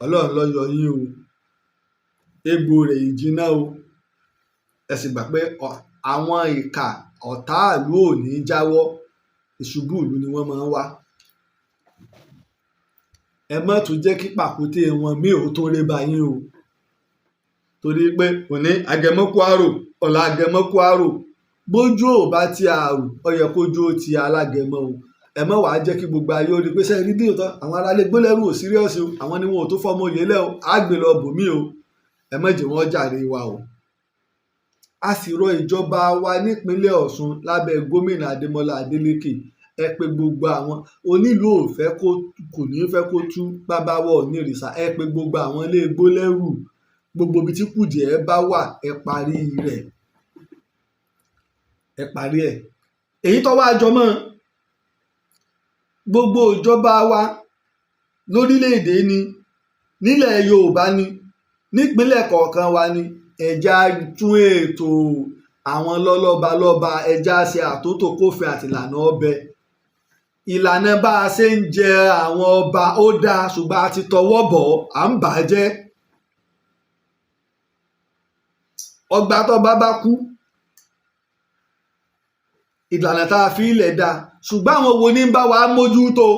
Ọlọ́run ló yọ yín o egbò rẹ̀ ìjìnà o ẹ sì gbà pé àwọn ìkà ọ̀tá ìlú ò ní jáwọ́ ìṣubú ìlú ni wọ́n máa ń wá ẹ má tún jẹ́ kí pàkúté wọn mí ò tó ré bá yín o torí pé òní agẹmọ́kú àrò ọ̀la agẹmọ́kú àrò bójú ò bá ti àrò ó yẹ kójú ó ti alágẹmọ́ o ẹ má wàá jẹ́ kí gbogbo ayé ó rí pé sẹ́yìn dídì òtọ́ àwọn aráalé gbólẹ́rù ò síríọ̀sì o àwọn ni wọn ò tó fọmọ òye lẹ́ o á gbé lọ bòmí o ẹ má jẹ́ wọ́n jàre wa o. a sì rọ ìjọba wa nípínlẹ̀ Ọ̀ṣun lábẹ́ gómìnà Adémọ́lá Adélékè ẹ pé gbogbo àwọn onílù kò ní fẹ́ kó tú bábáwọ̀ onírìṣà ẹ pé gbogbo àwọn ilé gbólẹ́rù gbogbo ibi tí kùdìẹ̀ bá wà ẹ parí rẹ̀ ẹ parí ẹ̀ èyí tó wá jọmọ́ gbogbo ìjọba wa lórílẹ̀‐èdè ni nílẹ̀ Yorùbá ni nípínlẹ̀ kọ̀ọ̀kan wa ni ẹ̀já tún ètò àwọn lọ́lọ́ba ẹ̀já ṣe àtúntò kófin àtìlànà ọbẹ̀ ìlànà bá a ṣe ń jẹ àwọn ọba ó dáa ṣùgbọ́n a ti tọwọ́ bọ̀ à ń bà á jẹ́ ọgbà tó bá kú ìlànà tá a fi ilẹ̀ dá ṣùgbọ́n àwọn wo ní ń bá wa mójútó.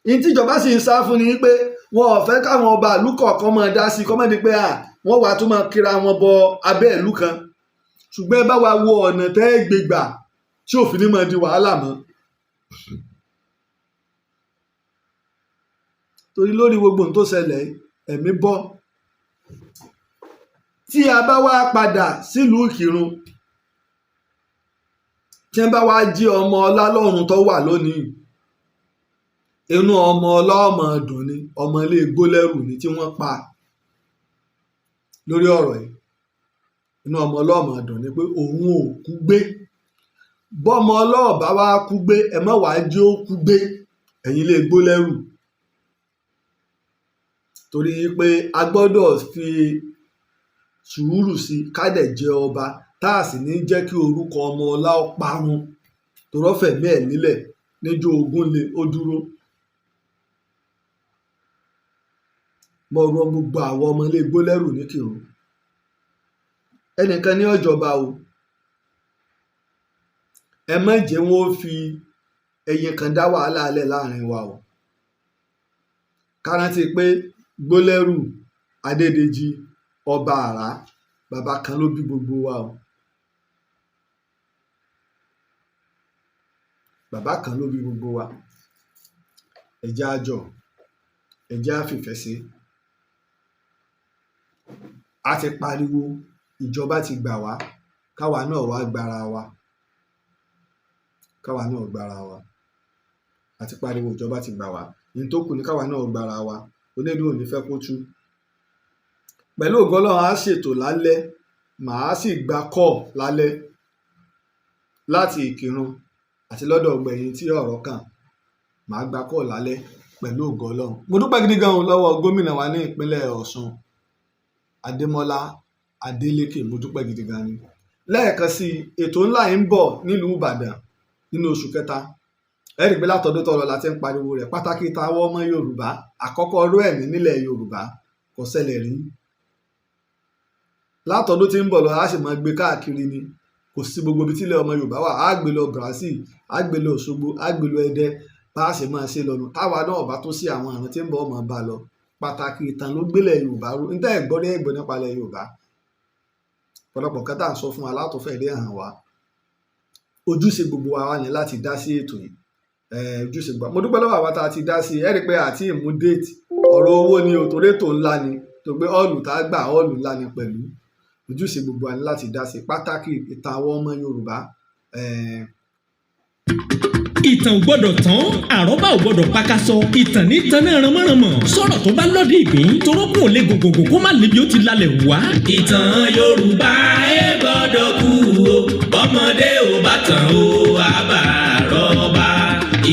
ní tíjọba sì ń sá fún ni pé wọn ò fẹ́ káwọn ọba ìlú kọ̀ọ̀kan máa dá sí kọ́mọ́ ni pé wọ́n wàá tún máa kíra wọn bọ abẹ́ ìlú kan, ṣùgbọ́n ẹ bá wa wo ọ̀nà tẹ́ ẹ gbé gbà tí òfin ní máa di wàhálà mọ́. torí lórí gbogbo ohun tó ṣẹlẹ̀ ẹ̀mí bọ́. tí a bá wá padà sílùú Ìkìrun, tí wọ́n bá wá jí ọmọ ọlá lọ́run tó wà lónìí, inú ọmọ ọlọ́mọ dùn ni, ọmọ ilé gbólẹ́rù ni tí wọ́n pa lórí ọ̀rọ̀ yìí. inú ọmọ ọlọ́mọ dùn ni pé òun ò kú gbé. bọ́mọ ọlọ́ọ̀bá wá kú gbé, ẹ má wàá jẹ́ ó kú gbé ẹ̀yin ilé gbólẹ́rù. torí pé a gbọ́dọ̀ fi sùúrù sí ká dẹ̀ jẹ́ ọba, tá a sì ní jẹ́ kí orúkọ ọmọ ọlá ó parun, torọ́fẹ̀mí ẹ̀ nílẹ̀ níjọ́ ogún lé ó dúró. mo rọ gbogbo àwọn ọmọ ilé gbólẹ́rù ní Ìkìrun, ẹnìkan ní ọ̀jọba o, ẹ má jẹ́ wọn ó fi ẹyin kan dá wàhálà alẹ́ láàrin wa o. ká rántí pé gbólẹ́rù Adédèjì ọba Àrá, bàbá kan ló bí gbogbo wa o. bàbá kan ló bí gbogbo wa. ẹ jẹ́ á jọ, ẹ jẹ́ á fìfẹ́ sí. a ti pariwo, ìjọba ti gbà wá, káwa náà wá gbára wa. káwa náà gbára wa. a ti pariwo, ìjọba ti gbà wá, ní tó kù ní káwa náà gbára wa. onídùú ò ní fẹ́ kó tú. pẹ̀lú ògo Ọlọ́run á ṣètò lálẹ́, màá sì gba kọ́ lálẹ́ láti Ìkìrun àti lọ́dọ̀ ọgbẹ̀yìn tí ọ̀rọ̀ kàn. màá gba kọ́ lálẹ́ pẹ̀lú ògo Ọlọ́run. mo dúpẹ́ gidi gan lọ́wọ́ gómìnà wa ní ìpínlẹ̀ Ọ̀ṣun, Adémọ́lá Adélékè. mo dúpẹ́ gidi gan ni. lẹ́ẹ̀kan sí ètò ńlá yìí ń bọ̀ nílùú Ìbàdàn nínú oṣù kẹta. ẹ rí i pé látọdún tọrọ la ti ń pariwo rẹ̀. pàtàkì táwọn ọmọ Yorùbá, àkọ́kọ́ ọdún ẹ̀mí nílẹ̀ Yorùbá kò ṣẹlẹ̀ rí. látọdún tí ń bọ̀ lọ a sì máa gbé káàkiri ni. kò sí gbogbo ibi tílẹ̀ ọmọ Yorùbá wà, á gbé lọ Brazil, á gbé lọ Òṣogbo, á gbé lọ Ẹdẹ, bá a sì máa ṣe lọ́nu. táwa náà bá tó sí àwọn àrùn tí ń bọ̀ ọmọ bá lọ. pàtàkì ìtàn ló gbélẹ̀ Yorùbá ró. níta ẹ̀gbọ́n ní ẹ̀gbọ́n nípa ilẹ̀ Yorùbá. ọ̀pọ̀lọpọ̀ kẹta ń sọ fún wa látọ̀fẹ́ dé hàn wá. ojúṣe gbogbo wa wà ní láti dá sí ètò yìí. ojúṣe gbà. mo dúpẹ́ lọ́wọ́ àwa tá a ti dá sí i. ẹ rí i pé àti ìmú déètì ọ̀rọ̀ owó ni o, torí ètò ńlá ni, tó gbé ọ́ọ̀lù tá a gbà ọ́ọ̀lù ńlá ni pẹ̀lú. ojúṣe gbogbo wa ní láti dá sí i. pàtàkì ìtàn àwọn ọmọ Yorùbá. ìtàn ò gbọ́dọ̀ tán, àrọ́bá ò gbọ́dọ̀ pakasọ. ìtàn ní tan náà ránmọ́ránmọ́. sọ̀rọ̀ tó bá lọ́dí ìgbín, torókùn ò lè gògògò kó má lè bí ó ti lálẹ́ wá. ìtàn Yorùbá ẹ gbọ́dọ̀ kú o, bọ́mọdé ò bá tàn o, àbá àrọ́bá.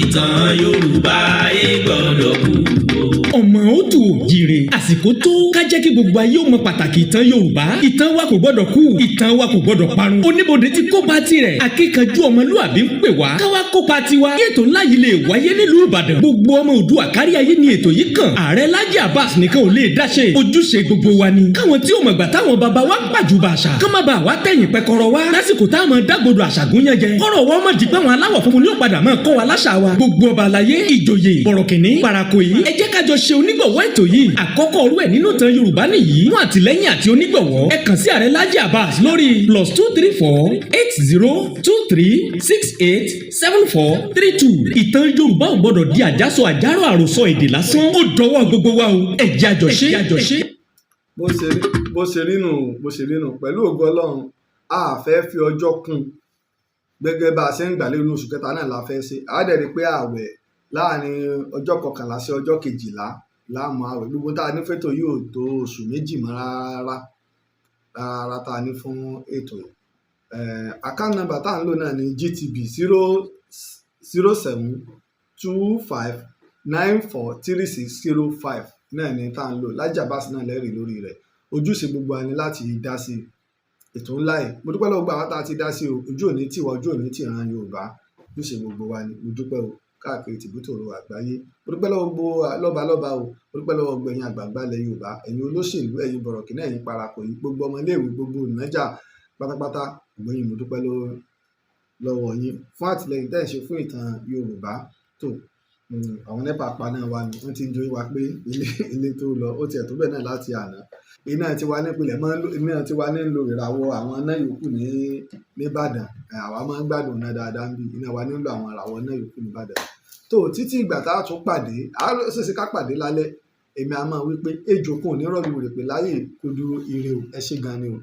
ìtàn Yorùbá ẹ gbọ́dọ̀ kú o. ọmọ ó tù ò jìrè, àsìkò tó ká jẹ́ kí gbogbo ayé ó mọ pàtàkì ìtàn Yorùbá. ìtàn wa kò gbọ́dọ̀ kú, ìtàn wa kò gbọ́dọ̀ parun. oníbodè ti kópa tirẹ̀, akíkanjú ọmọlúàbí ń pè wá, káwá kópa tiwa. kí ètò ńlá yìí lè wáyé nílùú Ìbàdàn, gbogbo ọmọ Oòduà kárí ayé ni ètò yìí kàn. Ààrẹ Laji Abbas nìkan ò lè dáṣe, ojúṣe gbogbo wa ni. káwọn tí ó mọ̀gbà táwọn baba wa pàjùbà àṣà, ká má bàa wá tẹ̀yìn pẹkọrọ wa lásìkò táwọn dágbodò àṣà gúnyán jẹ. kọ́rọ̀ wa má di pé àwọn aláwọ̀ funfun ni ó padà máa kọ́ wa láṣà wa. gbogbo ọba àlàyé, ìjòyè, bọ̀rọ̀kìnní, parakoyí, ẹ jẹ́ kájọ ṣe onígbọ̀wọ́ ètò yìí. àkọ́kọ́ orú ẹ̀ nínú ìtàn Yorùbá nìyí. fún àtìlẹ́yìn àti onígbọ̀wọ́, ẹ kàn sí Ààrẹ Laji Abbas lórí +234 8023 68 7432. ìtàn Yorùbá ò gbọ́dọ̀ di àjàsọ àjàrò àròsọ èdè lásán. ó dọwọ́ gbogbo wa o, ẹ jẹ́ àjọṣe. bó ṣe rí nù pẹ̀lú ògo Ọlọ́run. a fẹ́ fi ọjọ́ kún gẹ́gẹ́ bá a ṣe ń gbà lẹ́nu oṣù kẹta náà la fẹ́ ṣe. a dẹ̀ rí i pé ààwẹ̀ láàrin ọjọ́ 11 sí ọjọ́ 12 láàmú ààwẹ̀. gbogbo tá a ní fẹ́tò yóò tó oṣù méjì mọ́ rárá tá a ní fún ètò yìí. account number tá à ń lò náà ní GTB 00725943605 náà ní tá à ń lò. Laji Abbas náà lẹ́rìí lórí rẹ̀. ojúṣe gbogbo wa ni láti dá sí ètò ńlá yìí. mo dúpẹ́ lọ́wọ́ gbogbo àwọn tá a ti dá sí o. ojú òní tiwa, ojú òní tìran Yorùbá. ojúṣe gbogbo wa ni. mo dúpẹ́ o káàkiri tìbútòrò àgbáyé. mo dúpẹ́ lọ́wọ́ gbogbo lọ́balọ́ba o. mo dúpẹ́ lọ́wọ́ gbogbo ẹ̀yin àgbààgbà ilẹ̀ Yorùbá, ẹ̀yin olóṣèlú, ẹ̀yin bọ̀rọ̀kìnní, ẹ̀yin parakò yìí, gbogbo ọmọléèwé, gbogbo ìnájà, pátápátá ògbóyin mo dúpẹ́ lọ́wọ́ yín fún àtìlẹyìn tẹ́ ẹ̀ ṣe fún ìtàn Yorùbá tó àwọn NEPA paná wa ni wọ́n ti ń jó wa pé ilé tó lọ ó tiẹ̀ tó bẹ́ẹ̀ náà láti àná iná tiwa nípìnlẹ̀ iná tiwa ní ń lo ìràwọ̀ àwọn iná yòókù ní Ìbàdàn àwa máa ń gbádùn náà dáadáa ń bí iná wa nílò àwọn ìràwọ̀ iná yòókù ní Ìbàdàn tó títí ìgbà tá a tún pàdé ṣèṣe ká pàdé lálẹ́ èmi a máa wí pé ejò kan ò ní rọ̀lú rè pé láyè kó dúró ire o ẹ ṣé gan ni o.